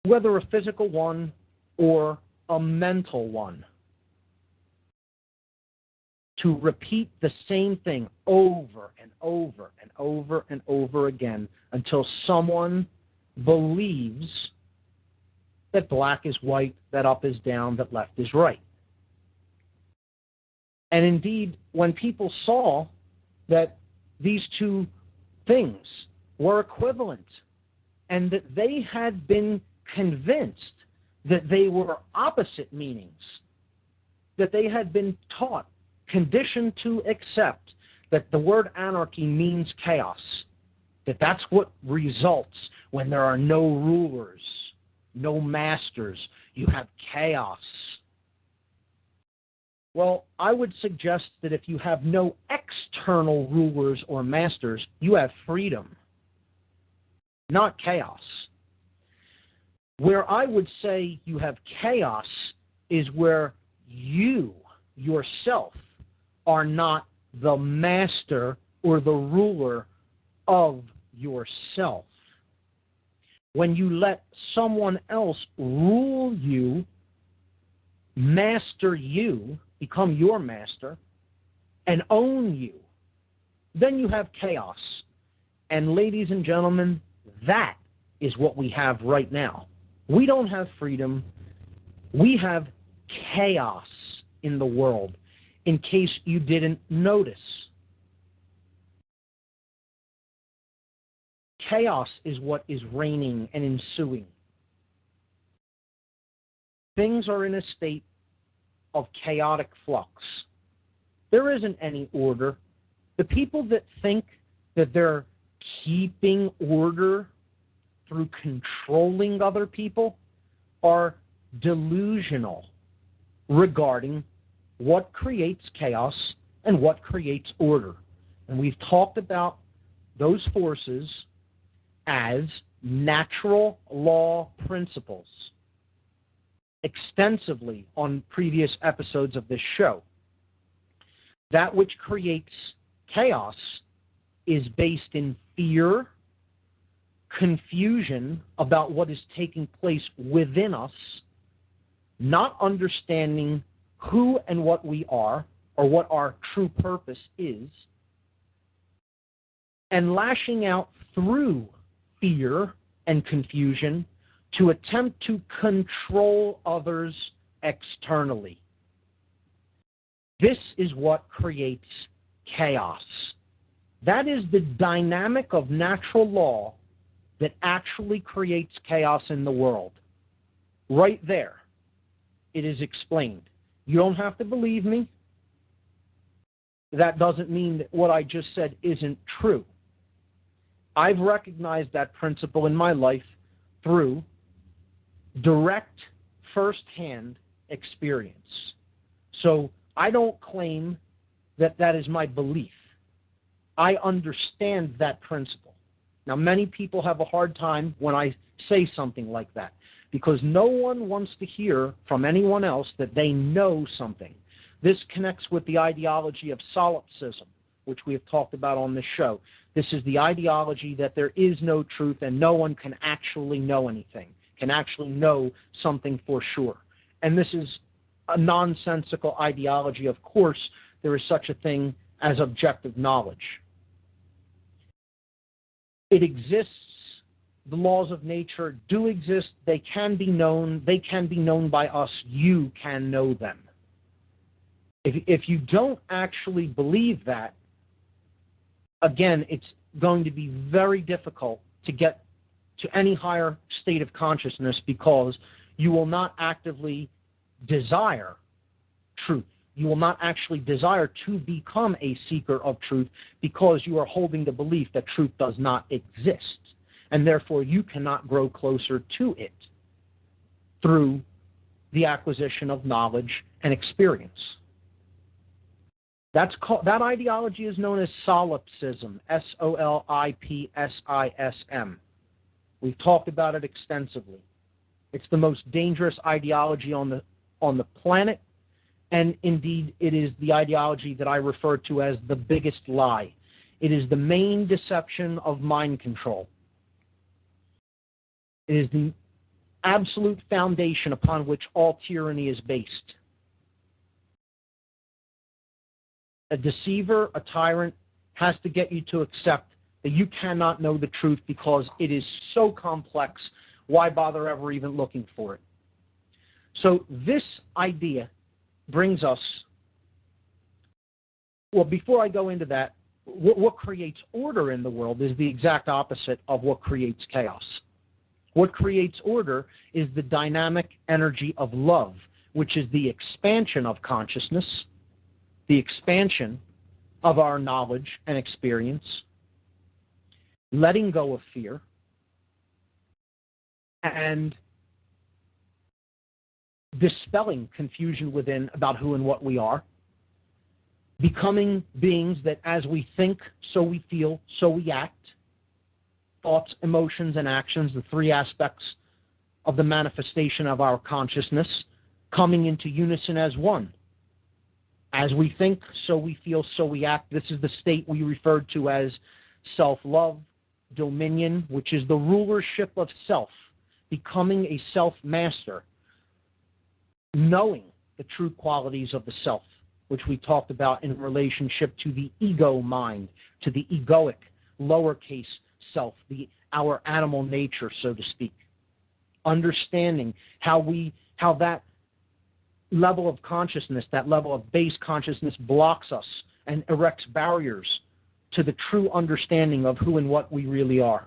whether a physical one or a mental one. To repeat the same thing over and over and over and over again until someone believes that black is white, that up is down, that left is right. And indeed, when people saw that these two things were equivalent and that they had been convinced that they were opposite meanings, that they had been taught, conditioned to accept that the word anarchy means chaos, that that's what results when there are no rulers, no masters, you have chaos. Well, I would suggest that if you have no external rulers or masters, you have freedom, not chaos. Where I would say you have chaos is where you, yourself, are not the master or the ruler of yourself. When you let someone else rule you, master you, become your master, and own you, then you have chaos. And ladies and gentlemen, that is what we have right now. We don't have freedom. We have chaos in the world, in case you didn't notice. Chaos is what is reigning and ensuing. Things are in a state of chaotic flux. There isn't any order. The people that think that they're keeping order through controlling other people are delusional regarding what creates chaos and what creates order. And we've talked about those forces as natural law principles extensively on previous episodes of this show. That which creates chaos is based in fear, confusion about what is taking place within us, not understanding who and what we are or what our true purpose is, and lashing out through fear and confusion to attempt to control others externally. This is what creates chaos. That is the dynamic of natural law that actually creates chaos in the world. Right there, it is explained. You don't have to believe me. That doesn't mean that what I just said isn't true. I've recognized that principle in my life through direct, first-hand experience. So I don't claim that that is my belief. I understand that principle. Now, many people have a hard time when I say something like that because no one wants to hear from anyone else that they know something. This connects with the ideology of solipsism, which we have talked about on this show. This is the ideology that there is no truth and no one can actually know anything, can actually know something for sure. And this is a nonsensical ideology. Of course, there is such a thing as objective knowledge. It exists. The laws of nature do exist. They can be known. They can be known by us. You can know them. If you don't actually believe that, again, it's going to be very difficult to get to any higher state of consciousness because you will not actively desire truth. You will not actually desire to become a seeker of truth because you are holding the belief that truth does not exist. And therefore, you cannot grow closer to it through the acquisition of knowledge and experience. That ideology is known as solipsism, S-O-L-I-P-S-I-S-M. We've talked about it extensively. It's the most dangerous ideology on the planet, and indeed it is the ideology that I refer to as the biggest lie. It is the main deception of mind control. It is the absolute foundation upon which all tyranny is based. A deceiver, a tyrant, has to get you to accept that you cannot know the truth because it is so complex. Why bother ever even looking for it? So this idea brings us, well, before I go into that, what creates order in the world is the exact opposite of what creates chaos. What creates order is the dynamic energy of love, which is the expansion of consciousness, the expansion of our knowledge and experience, letting go of fear, and dispelling confusion within about who and what we are, becoming beings that as we think, so we feel, so we act, thoughts, emotions, and actions, the three aspects of the manifestation of our consciousness, coming into unison as one. As we think, so we feel, so we act. This is the state we referred to as self-love, dominion, which is the rulership of self, becoming a self-master, knowing the true qualities of the self, which we talked about in relationship to the ego mind, to the egoic, lowercase self, our animal nature, so to speak. Understanding how that level of consciousness, that level of base consciousness blocks us and erects barriers to the true understanding of who and what we really are.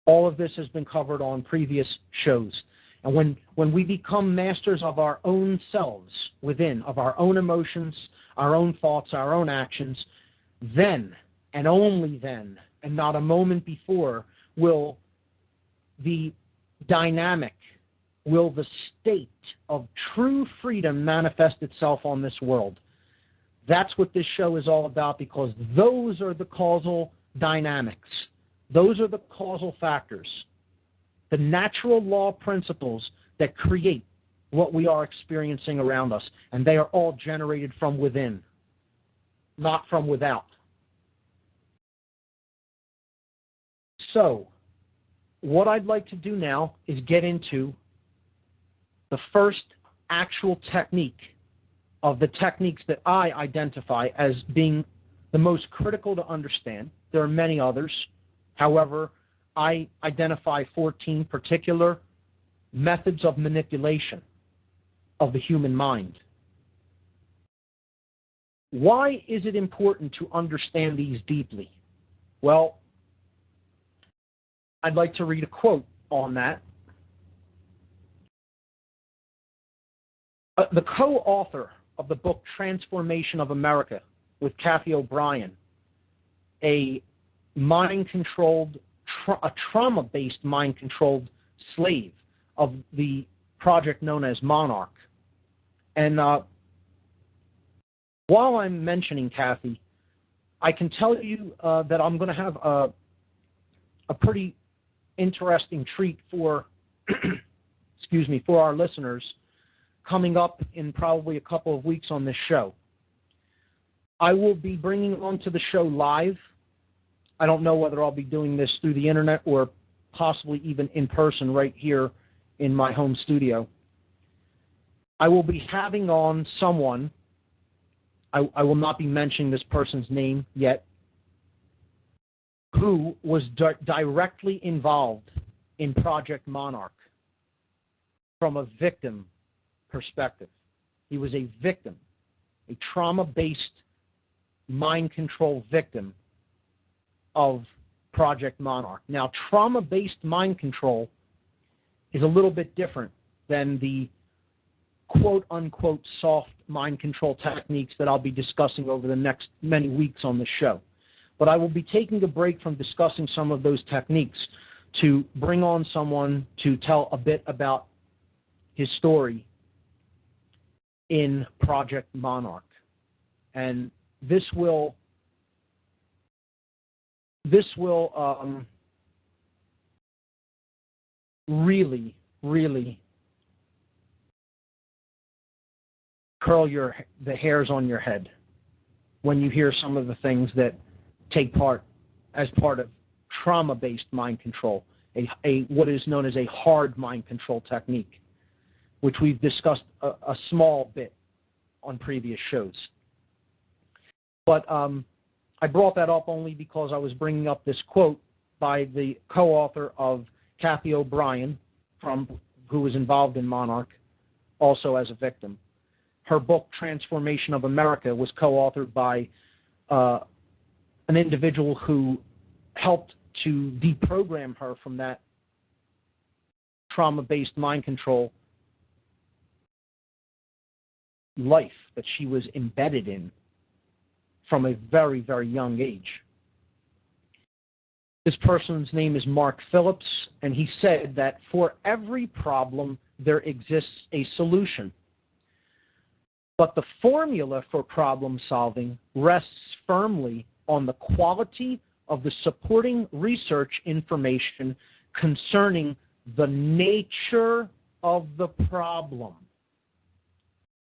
All of this has been covered on previous shows. And when we become masters of our own selves within, of our own emotions, our own thoughts, our own actions, then, and only then, and not a moment before, will the dynamic, will the state of true freedom manifest itself on this world. That's what this show is all about, because those are the causal dynamics. Those are the causal factors, the natural law principles that create what we are experiencing around us. And they are all generated from within, not from without. So, what I'd like to do now is get into the first actual technique of the techniques that I identify as being the most critical to understand. There are many others. However, I identify 14 particular methods of manipulation of the human mind. Why is it important to understand these deeply? Well, I'd like to read a quote on that. The co-author of the book Transformation of America with Kathy O'Brien, a mind-controlled, a trauma-based mind-controlled slave of the project known as Monarch. And while I'm mentioning Kathy, I can tell you that I'm going to have a pretty interesting treat for, excuse me, for our listeners coming up in probably a couple of weeks on this show. I will be bringing onto the show live. I don't know whether I'll be doing this through the internet or possibly even in person right here in my home studio. I will be having on someone, I will not be mentioning this person's name yet, who was directly involved in Project Monarch from a victim perspective. He was a victim, a trauma-based mind control victim of Project Monarch. Now, trauma-based mind control is a little bit different than the quote-unquote soft mind control techniques that I'll be discussing over the next many weeks on the show. But I will be taking a break from discussing some of those techniques to bring on someone to tell a bit about his story in Project Monarch. And this will really, really curl the hairs on your head when you hear some of the things that take part as part of trauma-based mind control, what is known as a hard mind control technique, which we've discussed a small bit on previous shows. But I brought that up only because I was bringing up this quote by the co-author of Kathy O'Brien, who was involved in Monarch, also as a victim. Her book, Transformation of America, was co-authored by an individual who helped to deprogram her from that trauma-based mind control life that she was embedded in from a very, very young age. This person's name is Mark Phillips, and he said that for every problem, there exists a solution. But the formula for problem solving rests firmly on the quality of the supporting research information concerning the nature of the problem.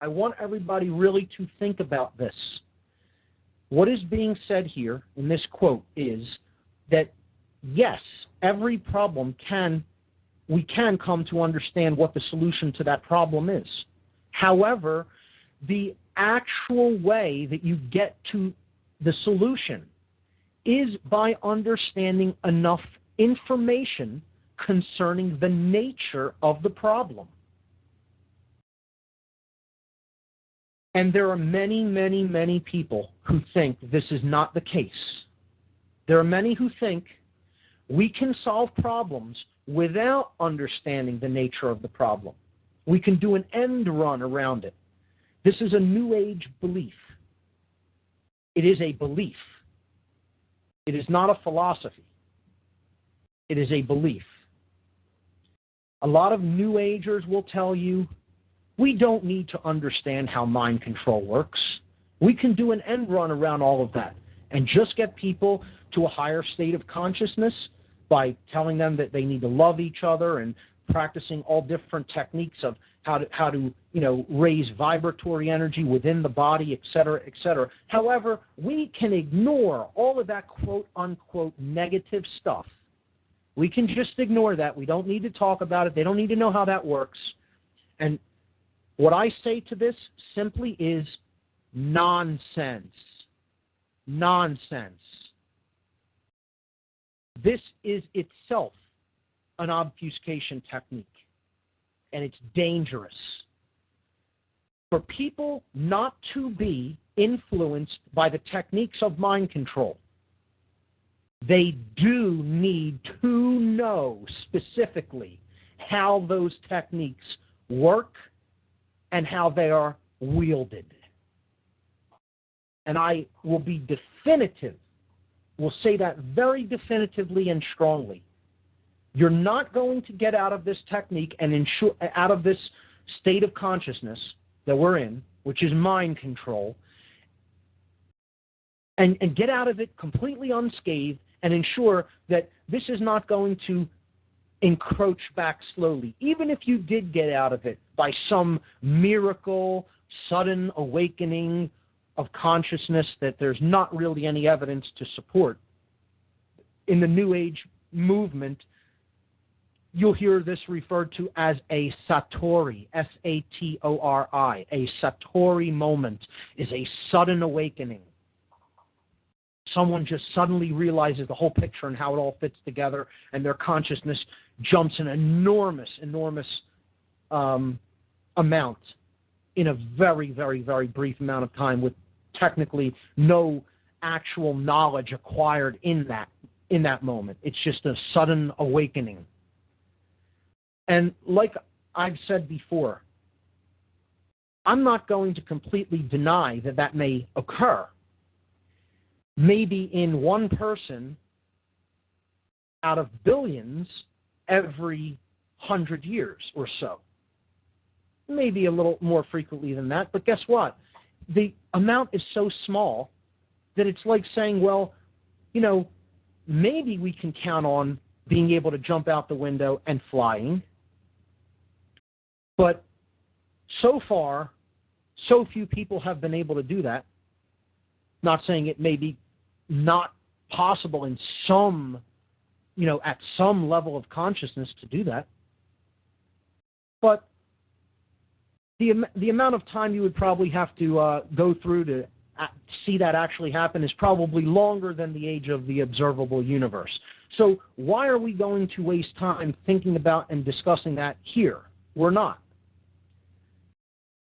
I want everybody really to think about this. What is being said here in this quote is that, yes, every problem we can come to understand what the solution to that problem is. However, the actual way that you get to the solution is by understanding enough information concerning the nature of the problem. And there are many, many, many people who think this is not the case. There are many who think we can solve problems without understanding the nature of the problem. We can do an end run around it. This is a New Age belief. It is a belief. It is not a philosophy. It is a belief. A lot of New Agers will tell you, we don't need to understand how mind control works. We can do an end run around all of that and just get people to a higher state of consciousness by telling them that they need to love each other and practicing all different techniques of how to raise vibratory energy within the body, et cetera, et cetera. However, we can ignore all of that quote-unquote negative stuff. We can just ignore that. We don't need to talk about it. They don't need to know how that works. And what I say to this simply is nonsense. Nonsense. This is itself an obfuscation technique, and it's dangerous. For people not to be influenced by the techniques of mind control, they do need to know specifically how those techniques work and how they are wielded. And I will be definitive, will say that very definitively and strongly. You're not going to get out of this technique and out of this state of consciousness that we're in, which is mind control, and get out of it completely unscathed and ensure that this is not going to encroach back slowly. Even if you did get out of it by some miracle, sudden awakening of consciousness that there's not really any evidence to support, in the New Age movement, you'll hear this referred to as a satori, S-A-T-O-R-I. A satori moment is a sudden awakening. Someone just suddenly realizes the whole picture and how it all fits together, and their consciousness jumps an enormous amount in a very, very, very brief amount of time with technically no actual knowledge acquired in that moment. It's just a sudden awakening. And like I've said before, I'm not going to completely deny that that may occur. Maybe in one person out of billions every 100 years or so. Maybe a little more frequently than that, but guess what? The amount is so small that it's like saying, well, maybe we can count on being able to jump out the window and flying. But so far, so few people have been able to do that. Not saying it may be not possible in some, at some level of consciousness to do that. But the amount of time you would probably have to go through to see that actually happen is probably longer than the age of the observable universe. So why are we going to waste time thinking about and discussing that here? We're not.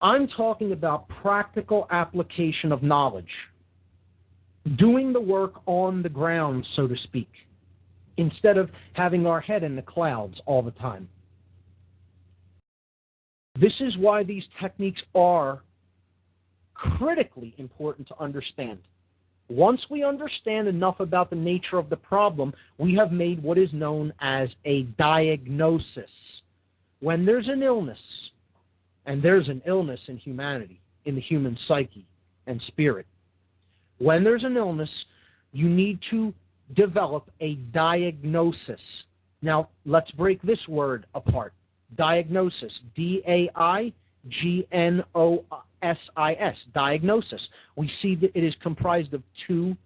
I'm talking about practical application of knowledge, doing the work on the ground, so to speak, instead of having our head in the clouds all the time. This is why these techniques are critically important to understand. Once we understand enough about the nature of the problem, we have made what is known as a diagnosis. When there's an illness, and there's an illness in humanity, in the human psyche and spirit, when there's an illness, you need to develop a diagnosis. Now, let's break this word apart. Diagnosis, D-A-I-G-N-O-S-I-S, diagnosis. We see that it is comprised of two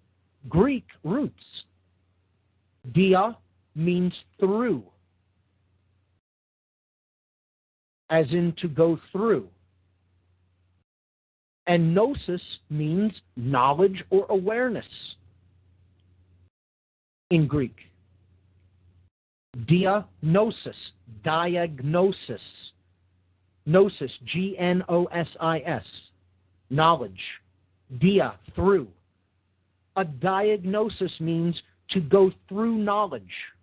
Greek roots. Dia means through, as in to go through. And gnosis means knowledge or awareness in Greek. Diagnosis, diagnosis. Gnosis, G-N-O-S-I-S, knowledge. Dia, through. A diagnosis means to go through knowledge,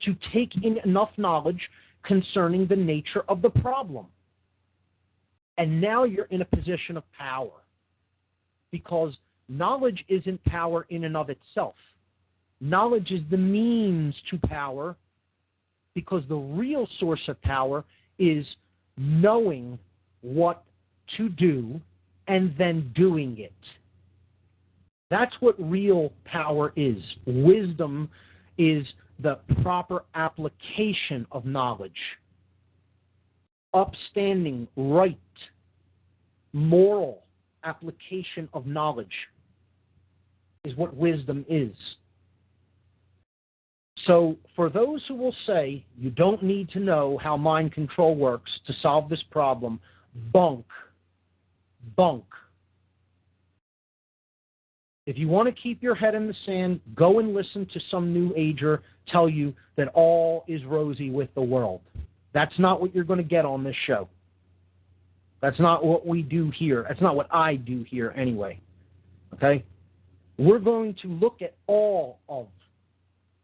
to take in enough knowledge concerning the nature of the problem. And now you're in a position of power, because knowledge isn't power in and of itself. Knowledge is the means to power, because the real source of power is knowing what to do and then doing it. That's what real power is. Wisdom is the proper application of knowledge. Upstanding, right, moral application of knowledge is what wisdom is. So for those who will say you don't need to know how mind control works to solve this problem, bunk. If you want to keep your head in the sand, go and listen to some New Ager tell you that all is rosy with the world. That's not what you're going to get on this show. That's not what we do here. That's not what I do here anyway. Okay? We're going to look at all of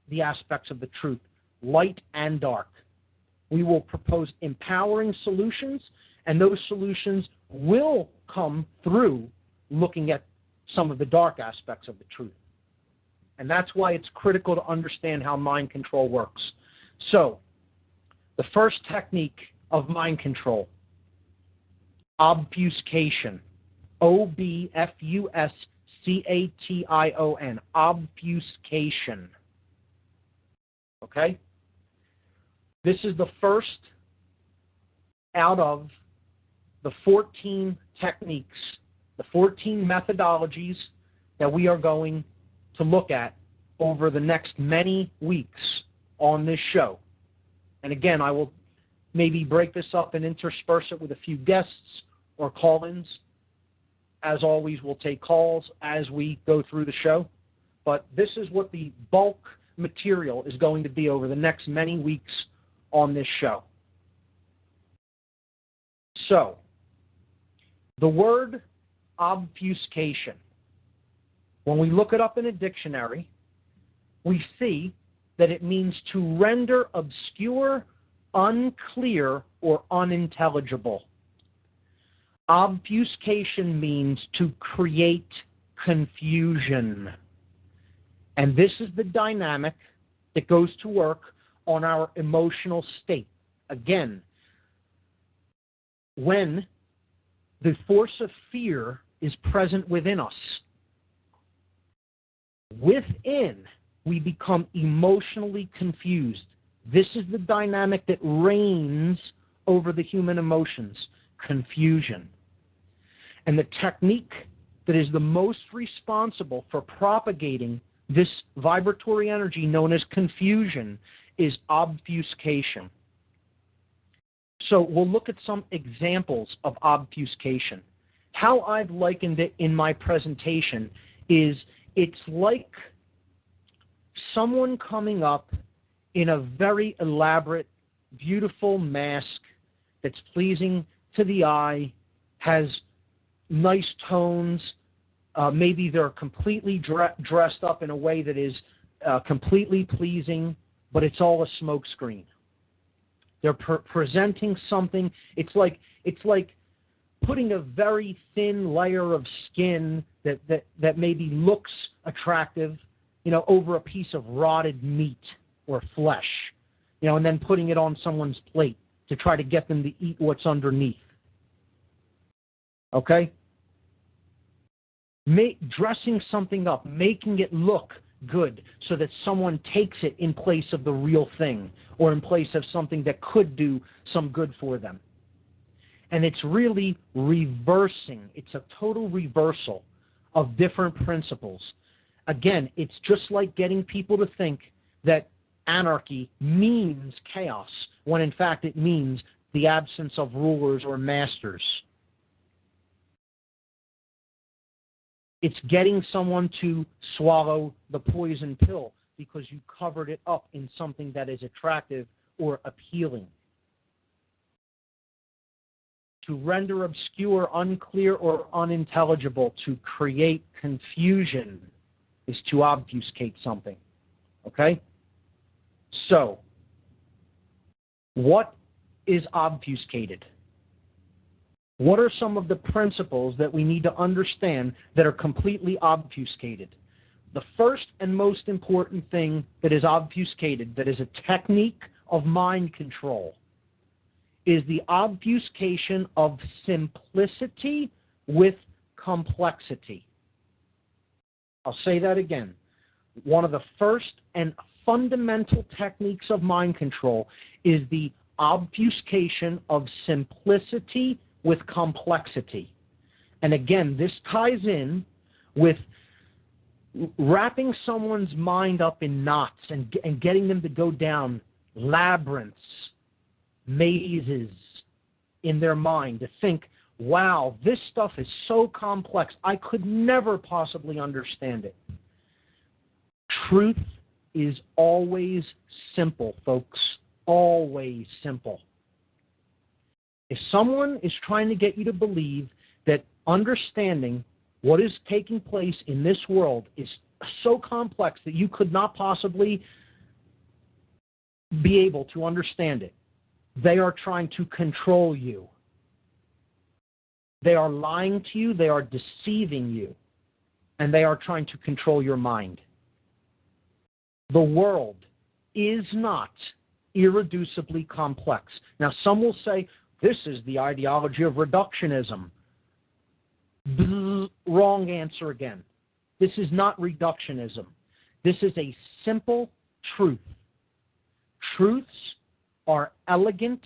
the aspects of the truth, light and dark. We will propose empowering solutions, and those solutions will come through looking at some of the dark aspects of the truth. And that's why it's critical to understand how mind control works. So, the first technique of mind control, obfuscation. O-B-F-U-S-C-A-T-I-O-N, obfuscation. Okay? This is the first out of the 14 techniques, the 14 methodologies that we are going to look at over the next many weeks on this show. And again, I will maybe break this up and intersperse it with a few guests or call-ins. As always, we'll take calls as we go through the show. But this is what the bulk material is going to be over the next many weeks on this show. So, the word obfuscation, when we look it up in a dictionary, we see that it means to render obscure, unclear, or unintelligible. Obfuscation means to create confusion. And this is the dynamic that goes to work on our emotional state. Again, when the force of fear is present within us, within we become emotionally confused. This is the dynamic that reigns over the human emotions, confusion. And the technique that is the most responsible for propagating this vibratory energy known as confusion is obfuscation. So we'll look at some examples of obfuscation. How I've likened it in my presentation is it's like someone coming up in a very elaborate, beautiful mask that's pleasing to the eye, has nice tones. Maybe they're completely dressed up in a way that is completely pleasing, but it's all a smokescreen. They're presenting something. It's like putting a very thin layer of skin that maybe looks attractive, over a piece of rotted meat or flesh, and then putting it on someone's plate to try to get them to eat what's underneath. Okay? Dressing something up, making it look good so that someone takes it in place of the real thing or in place of something that could do some good for them. And it's really reversing. It's a total reversal of different principles. Again, it's just like getting people to think that anarchy means chaos, when in fact it means the absence of rulers or masters. It's getting someone to swallow the poison pill because you covered it up in something that is attractive or appealing. To render obscure, unclear, or unintelligible, to create confusion, is to obfuscate something. Okay? So, what is obfuscated? What are some of the principles that we need to understand that are completely obfuscated? The first and most important thing that is obfuscated, that is a technique of mind control, is the obfuscation of simplicity with complexity. I'll say that again. One of the first and fundamental techniques of mind control is the obfuscation of simplicity with complexity. And again, this ties in with wrapping someone's mind up in knots and getting them to go down labyrinths, mazes in their mind to think, wow, this stuff is so complex, I could never possibly understand it. Truth is always simple, folks, always simple. If someone is trying to get you to believe that understanding what is taking place in this world is so complex that you could not possibly be able to understand it, they are trying to control you. They are lying to you, they are deceiving you, and they are trying to control your mind. The world is not irreducibly complex. Now, some will say, this is the ideology of reductionism. Wrong answer again. This is not reductionism. This is a simple truth. Truths are elegant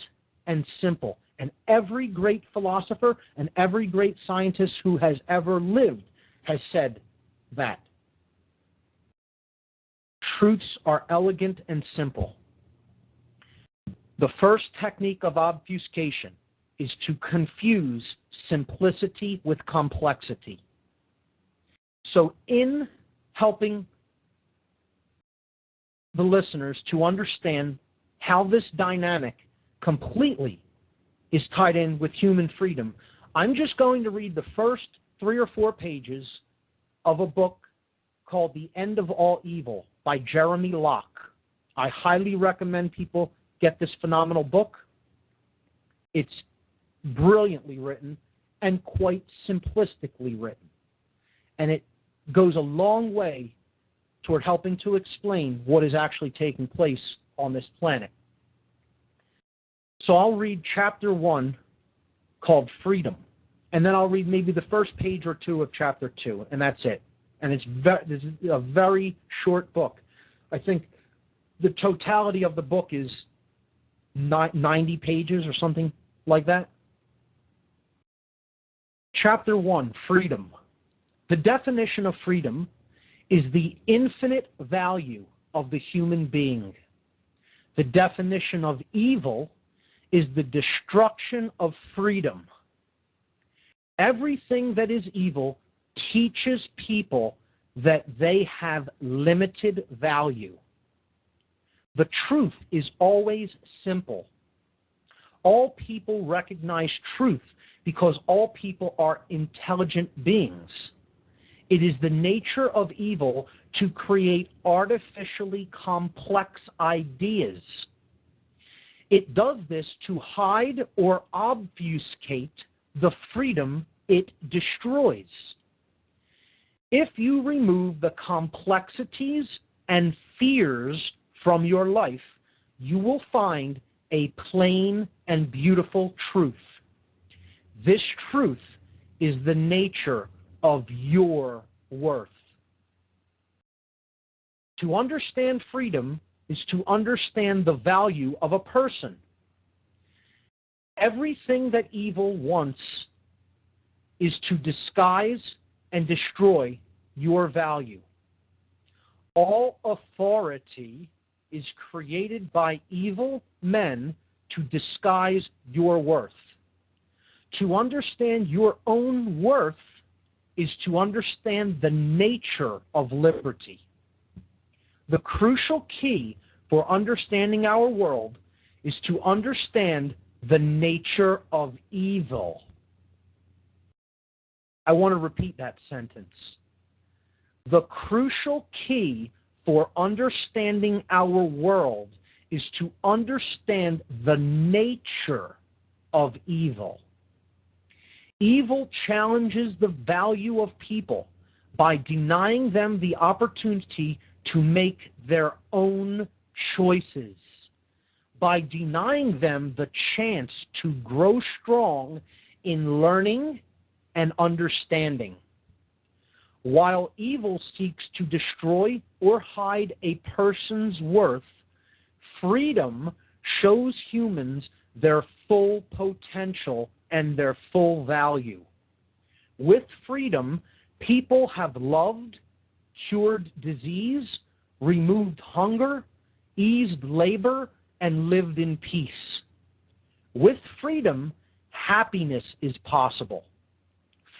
and simple. And every great philosopher and every great scientist who has ever lived has said that. Truths are elegant and simple. The first technique of obfuscation is to confuse simplicity with complexity. So in helping the listeners to understand how this dynamic completely is tied in with human freedom, I'm just going to read the first 3 or 4 pages of a book called The End of All Evil by Jeremy Locke. I highly recommend people get this phenomenal book. It's brilliantly written and quite simplistically written. And it goes a long way toward helping to explain what is actually taking place on this planet. So I'll read chapter 1 called Freedom. And then I'll read maybe the first page or 2 of chapter 2, and that's it. And this is a very short book. I think the totality of the book is 90 pages or something like that. Chapter 1, Freedom. The definition of freedom is the infinite value of the human being. The definition of evil is the destruction of freedom. Everything that is evil teaches people that they have limited value. The truth is always simple. All people recognize truth because all people are intelligent beings. It is the nature of evil to create artificially complex ideas. It does this to hide or obfuscate the freedom it destroys. If you remove the complexities and fears from your life, you will find a plain and beautiful truth. This truth is the nature of your worth. To understand freedom is to understand the value of a person. Everything that evil wants is to disguise and destroy your value. All authority is created by evil men to disguise your worth. To understand your own worth is to understand the nature of liberty. The crucial key for understanding our world is to understand the nature of evil. I want to repeat that sentence. The crucial key for understanding our world is to understand the nature of evil. Evil challenges the value of people by denying them the opportunity to make their own choices, by denying them the chance to grow strong in learning and understanding. While evil seeks to destroy or hide a person's worth, freedom shows humans their full potential and their full value. With freedom, people have loved, cured disease, removed hunger, eased labor, and lived in peace. With freedom, happiness is possible.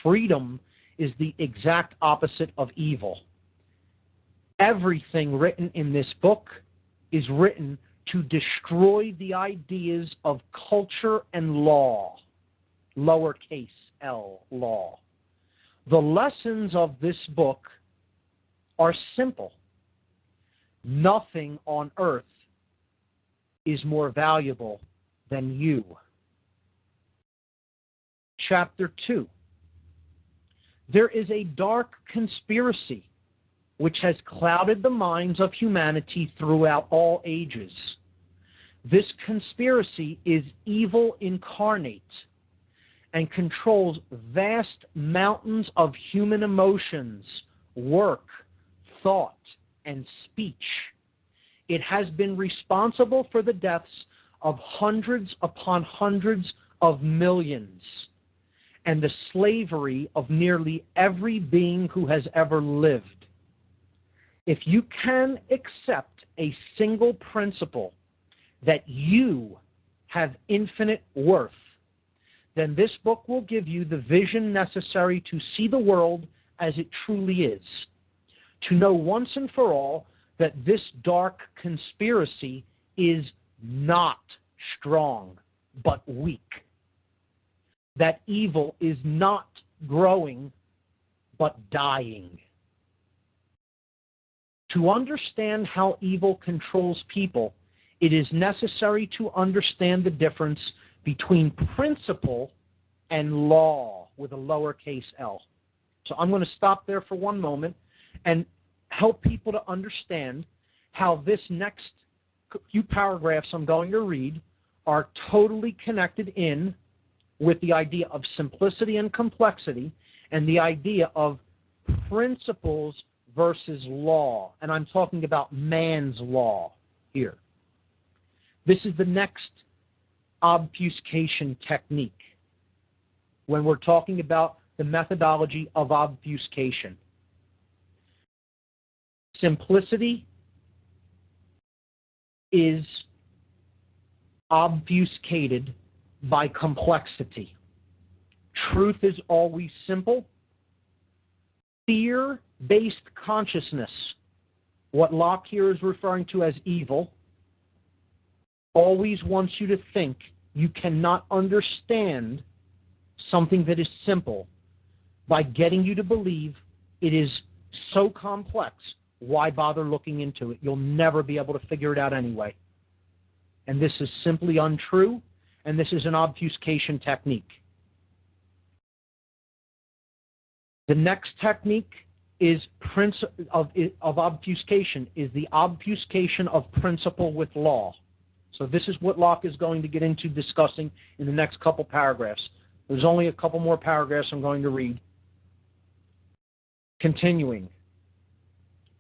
Freedom is the exact opposite of evil. Everything written in this book is written to destroy the ideas of culture and law, lowercase l, law. The lessons of this book are simple. Nothing on earth is more valuable than you. Chapter 2. There is a dark conspiracy which has clouded the minds of humanity throughout all ages. This conspiracy is evil incarnate and controls vast mountains of human emotions, work, thought, and speech. It has been responsible for the deaths of hundreds upon hundreds of millions and the slavery of nearly every being who has ever lived. If you can accept a single principle that you have infinite worth, then this book will give you the vision necessary to see the world as it truly is, to know once and for all that this dark conspiracy is not strong, but weak. That evil is not growing, but dying. To understand how evil controls people, it is necessary to understand the difference between principle and law with a lowercase l. So I'm going to stop there for one moment and help people to understand how this next few paragraphs I'm going to read are totally connected in with the idea of simplicity and complexity and the idea of principles versus law. And I'm talking about man's law here. This is the next obfuscation technique when we're talking about the methodology of obfuscation. Simplicity is obfuscated by complexity. Truth is always simple. Fear-based consciousness, what Locke here is referring to as evil, always wants you to think you cannot understand something that is simple by getting you to believe it is so complex. Why bother looking into it? You'll never be able to figure it out anyway. And this is simply untrue, and this is an obfuscation technique. The next technique is of obfuscation, is the obfuscation of principle with law. So this is what Locke is going to get into discussing in the next couple paragraphs. There's only a couple more paragraphs I'm going to read. Continuing.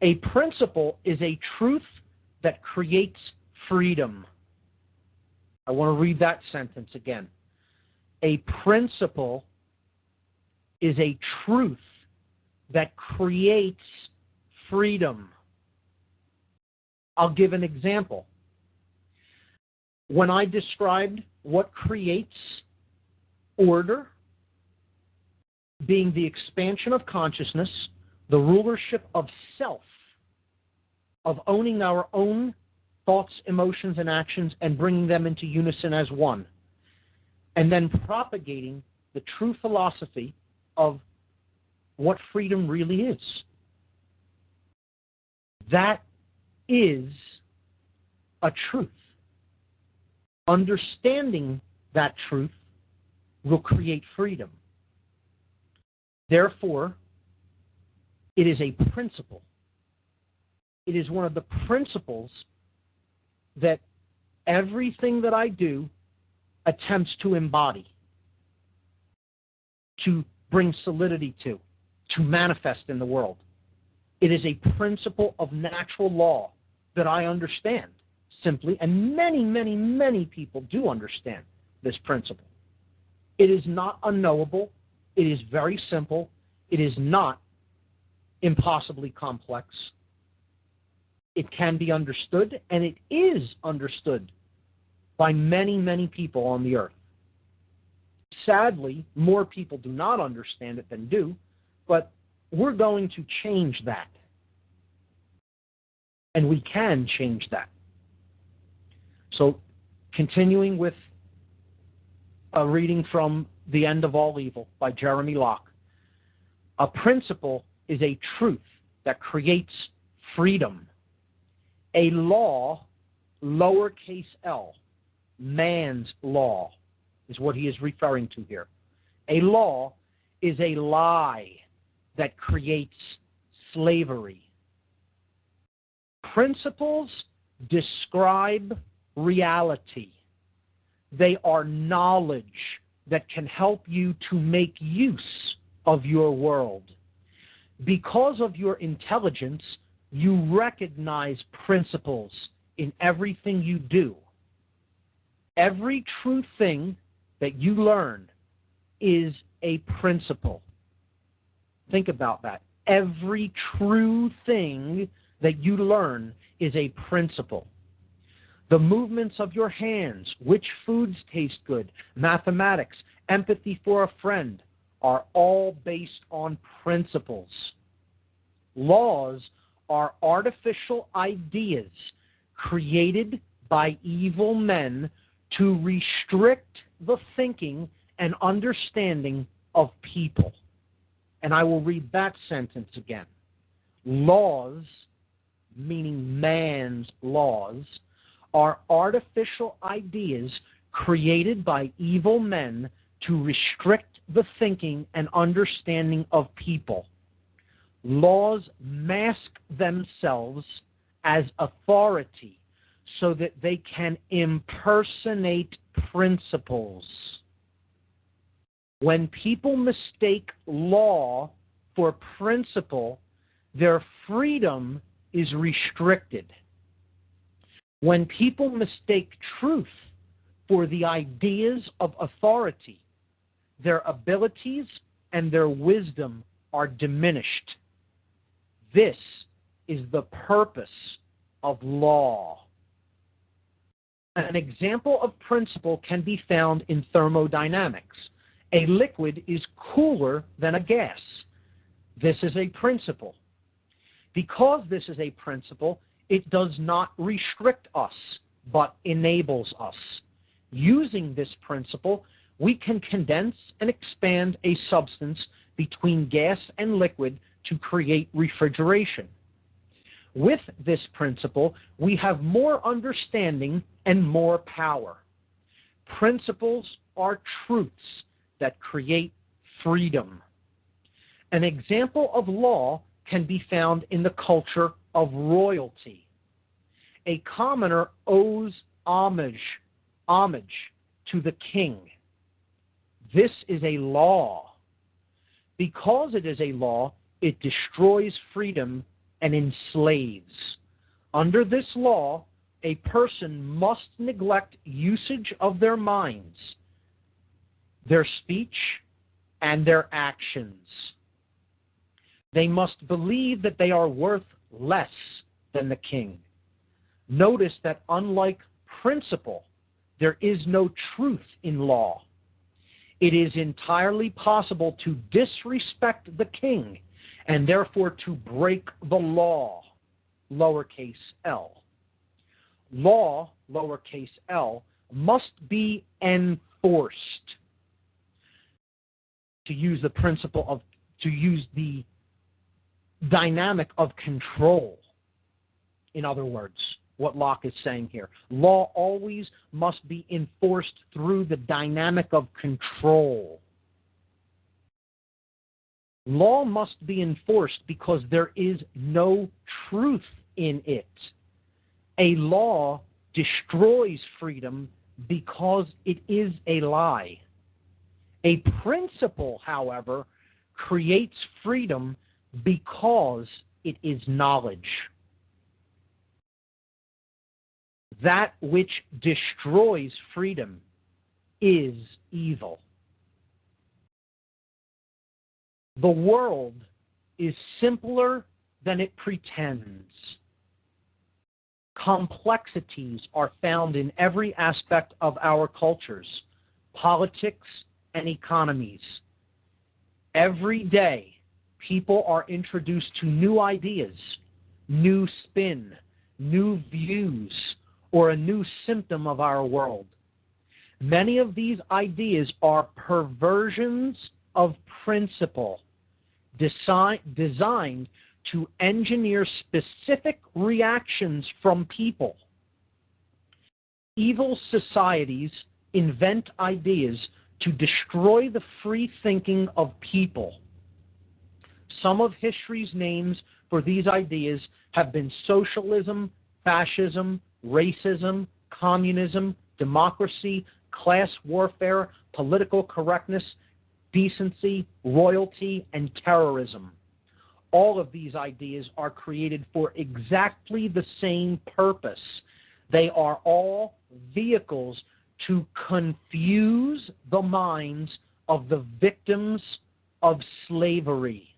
A principle is a truth that creates freedom. I want to read that sentence again. A principle is a truth that creates freedom. I'll give an example. When I described what creates order, being the expansion of consciousness, the rulership of self, of owning our own thoughts, emotions, and actions and bringing them into unison as one, and then propagating the true philosophy of what freedom really is. That is a truth. Understanding that truth will create freedom. Therefore, it is a principle. It is one of the principles that everything that I do attempts to embody, to bring solidity to manifest in the world. It is a principle of natural law that I understand simply, and many, many, many people do understand this principle. It is not unknowable. It is very simple. It is not impossibly complex. It can be understood, and it is understood by many, many people on the earth. Sadly, more people do not understand it than do, but we're going to change that. And we can change that. So, continuing with a reading from The End of All Evil by Jeremy Locke. A principle is a truth that creates freedom. A law, lowercase l, man's law, is what he is referring to here. A law is a lie that creates slavery. Principles describe reality. They are knowledge that can help you to make use of your world. Because of your intelligence, you recognize principles in everything you do. Every true thing that you learn is a principle. Think about that. Every true thing that you learn is a principle. The movements of your hands, which foods taste good, mathematics, empathy for a friend, are all based on principles. Laws are artificial ideas created by evil men to restrict the thinking and understanding of people. And I will read that sentence again. Laws, meaning man's laws, are artificial ideas created by evil men to restrict the thinking and understanding of people. Laws mask themselves as authority so that they can impersonate principles. When people mistake law for principle, their freedom is restricted. When people mistake truth for the ideas of authority, their abilities and their wisdom are diminished. This is the purpose of law. An example of principle can be found in thermodynamics. A liquid is cooler than a gas. This is a principle. Because this is a principle, it does not restrict us, but enables us. Using this principle, we can condense and expand a substance between gas and liquid to create refrigeration. With this principle, we have more understanding and more power. Principles are truths that create freedom. An example of law can be found in the culture of royalty. A commoner owes homage to the king. This is a law. Because it is a law, it destroys freedom and enslaves. Under this law, a person must neglect usage of their minds, their speech, and their actions. They must believe that they are worth less than the king. Notice that unlike principle, there is no truth in law. It is entirely possible to disrespect the king and therefore to break the law, lowercase l. Law, lowercase l, must be enforced. To use the dynamic of control. In other words, what Locke is saying here. Law always must be enforced through the dynamic of control. Law must be enforced because there is no truth in it. A law destroys freedom because it is a lie. A principle, however, creates freedom because it is knowledge. That which destroys freedom is evil. The world is simpler than it pretends. Complexities are found in every aspect of our cultures, politics, and economies. Every day, people are introduced to new ideas, new spin, new views, or a new symptom of our world. Many of these ideas are perversions of principle, designed to engineer specific reactions from people. Evil societies invent ideas to destroy the free thinking of people. Some of history's names for these ideas have been socialism, fascism, racism, communism, democracy, class warfare, political correctness, decency, royalty, and terrorism. All of these ideas are created for exactly the same purpose. They are all vehicles to confuse the minds of the victims of slavery.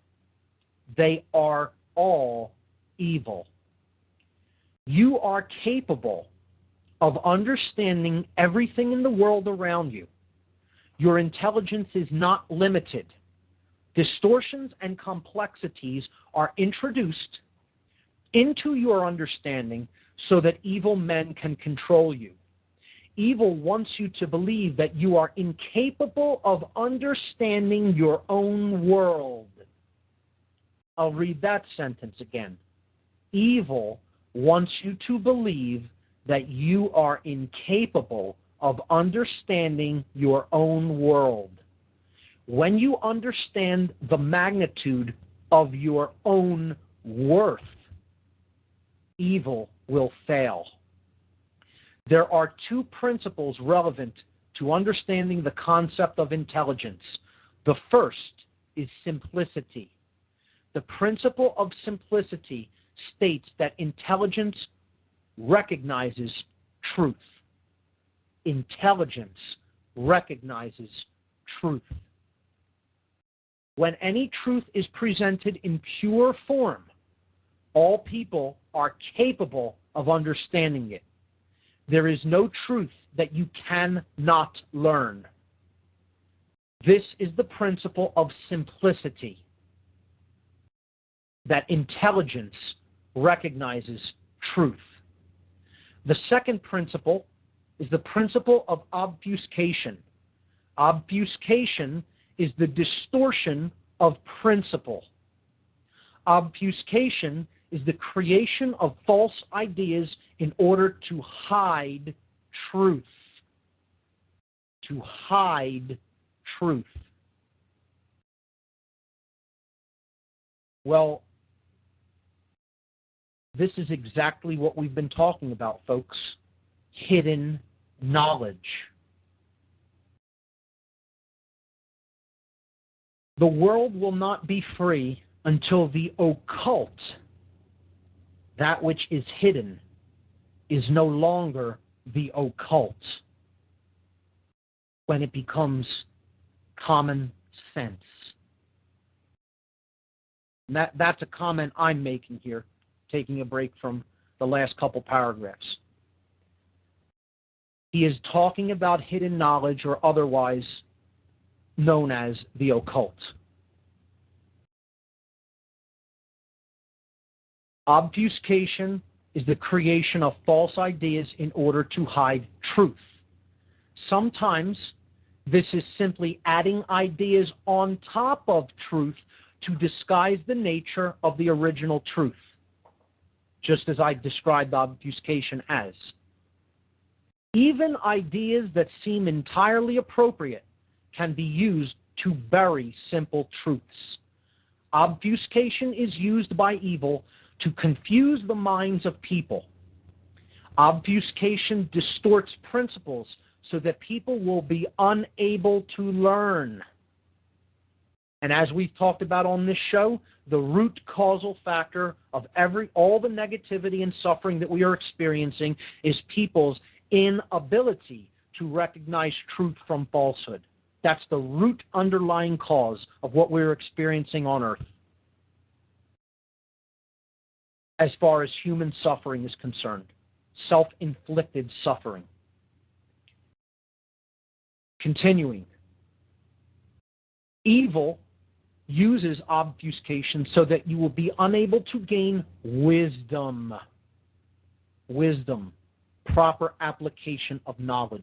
They are all evil. You are capable of understanding everything in the world around you. Your intelligence is not limited. Distortions and complexities are introduced into your understanding so that evil men can control you. Evil wants you to believe that you are incapable of understanding your own world. I'll read that sentence again. Evil wants you to believe that you are incapable of understanding your own world. When you understand the magnitude of your own worth, evil will fail. There are two principles relevant to understanding the concept of intelligence. The first is simplicity. The principle of simplicity states that intelligence recognizes truth. Intelligence recognizes truth. When any truth is presented in pure form, all people are capable of understanding it. There is no truth that you cannot learn. This is the principle of simplicity, that intelligence recognizes truth. The second principle is the principle of obfuscation. Obfuscation is the distortion of principle. Obfuscation is the creation of false ideas in order to hide truth. To hide truth. Well, this is exactly what we've been talking about, folks. Hidden knowledge. The world will not be free until the occult, that which is hidden, is no longer the occult. When it becomes common sense. And that's a comment I'm making here, taking a break from the last couple paragraphs. He is talking about hidden knowledge, or otherwise known as the occult. Obfuscation is the creation of false ideas in order to hide truth. Sometimes this is simply adding ideas on top of truth to disguise the nature of the original truth, just as I described obfuscation as. Even ideas that seem entirely appropriate can be used to bury simple truths. Obfuscation is used by evil to confuse the minds of people. Obfuscation distorts principles so that people will be unable to learn. And as we've talked about on this show, the root causal factor of all the negativity and suffering that we are experiencing is people's inability to recognize truth from falsehood. That's the root underlying cause of what we're experiencing on earth, as far as human suffering is concerned. Self-inflicted suffering. Continuing. Evil uses obfuscation so that you will be unable to gain wisdom. Wisdom. Proper application of knowledge.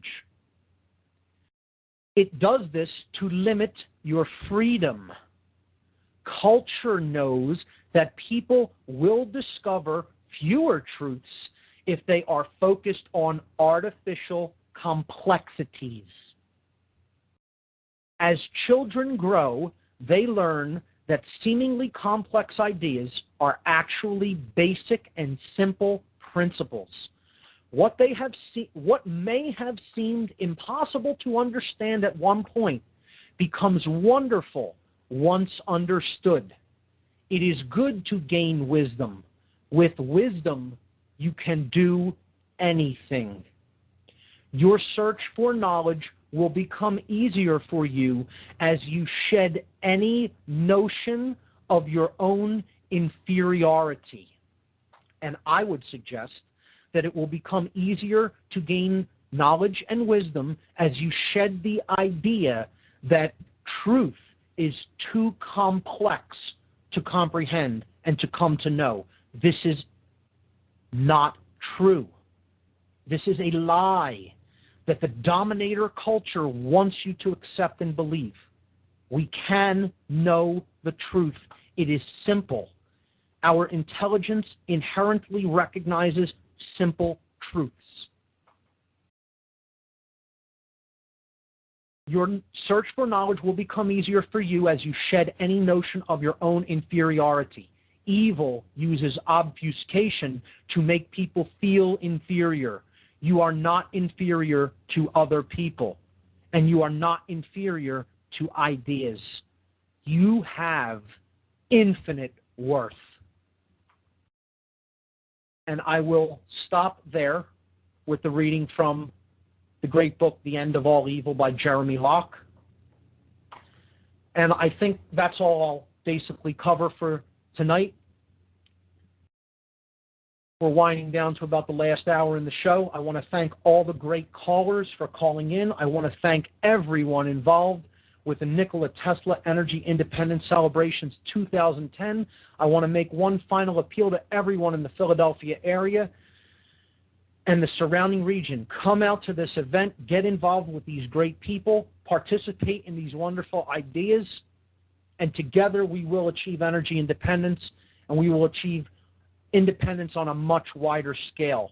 It does this to limit your freedom. Culture knows that people will discover fewer truths if they are focused on artificial complexities. As children grow, they learn that seemingly complex ideas are actually basic and simple principles. What may have seemed impossible to understand at one point becomes wonderful once understood. It is good to gain wisdom. With wisdom, you can do anything. Your search for knowledge will become easier for you as you shed any notion of your own inferiority. And I would suggest that it will become easier to gain knowledge and wisdom as you shed the idea that truth is too complex to comprehend and to come to know. This is not true. This is a lie that the dominator culture wants you to accept and believe. We can know the truth. It is simple. Our intelligence inherently recognizes simple truths. Your search for knowledge will become easier for you as you shed any notion of your own inferiority. Evil uses obfuscation to make people feel inferior. You are not inferior to other people, and you are not inferior to ideas. You have infinite worth. And I will stop there with the reading from the great book, The End of All Evil by Jeremy Locke. And I think that's all I'll basically cover for tonight. We're winding down to about the last hour in the show. I want to thank all the great callers for calling in. I want to thank everyone involved with the Nikola Tesla Energy Independence Celebrations 2010. I want to make one final appeal to everyone in the Philadelphia area and the surrounding region. Come out to this event, get involved with these great people, participate in these wonderful ideas, and together we will achieve energy independence, and we will achieve independence on a much wider scale,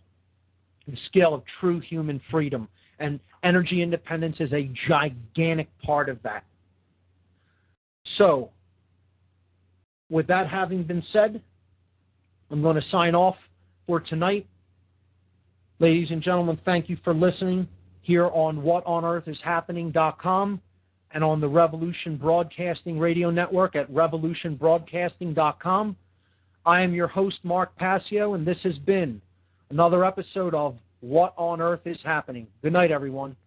the scale of true human freedom. And energy independence is a gigantic part of that. So, with that having been said, I'm going to sign off for tonight. Ladies and gentlemen, thank you for listening here on WhatOnEarthIsHappening.com and on the Revolution Broadcasting Radio Network at RevolutionBroadcasting.com. I am your host, Mark Passio, and this has been another episode of What on Earth is Happening. Good night, everyone.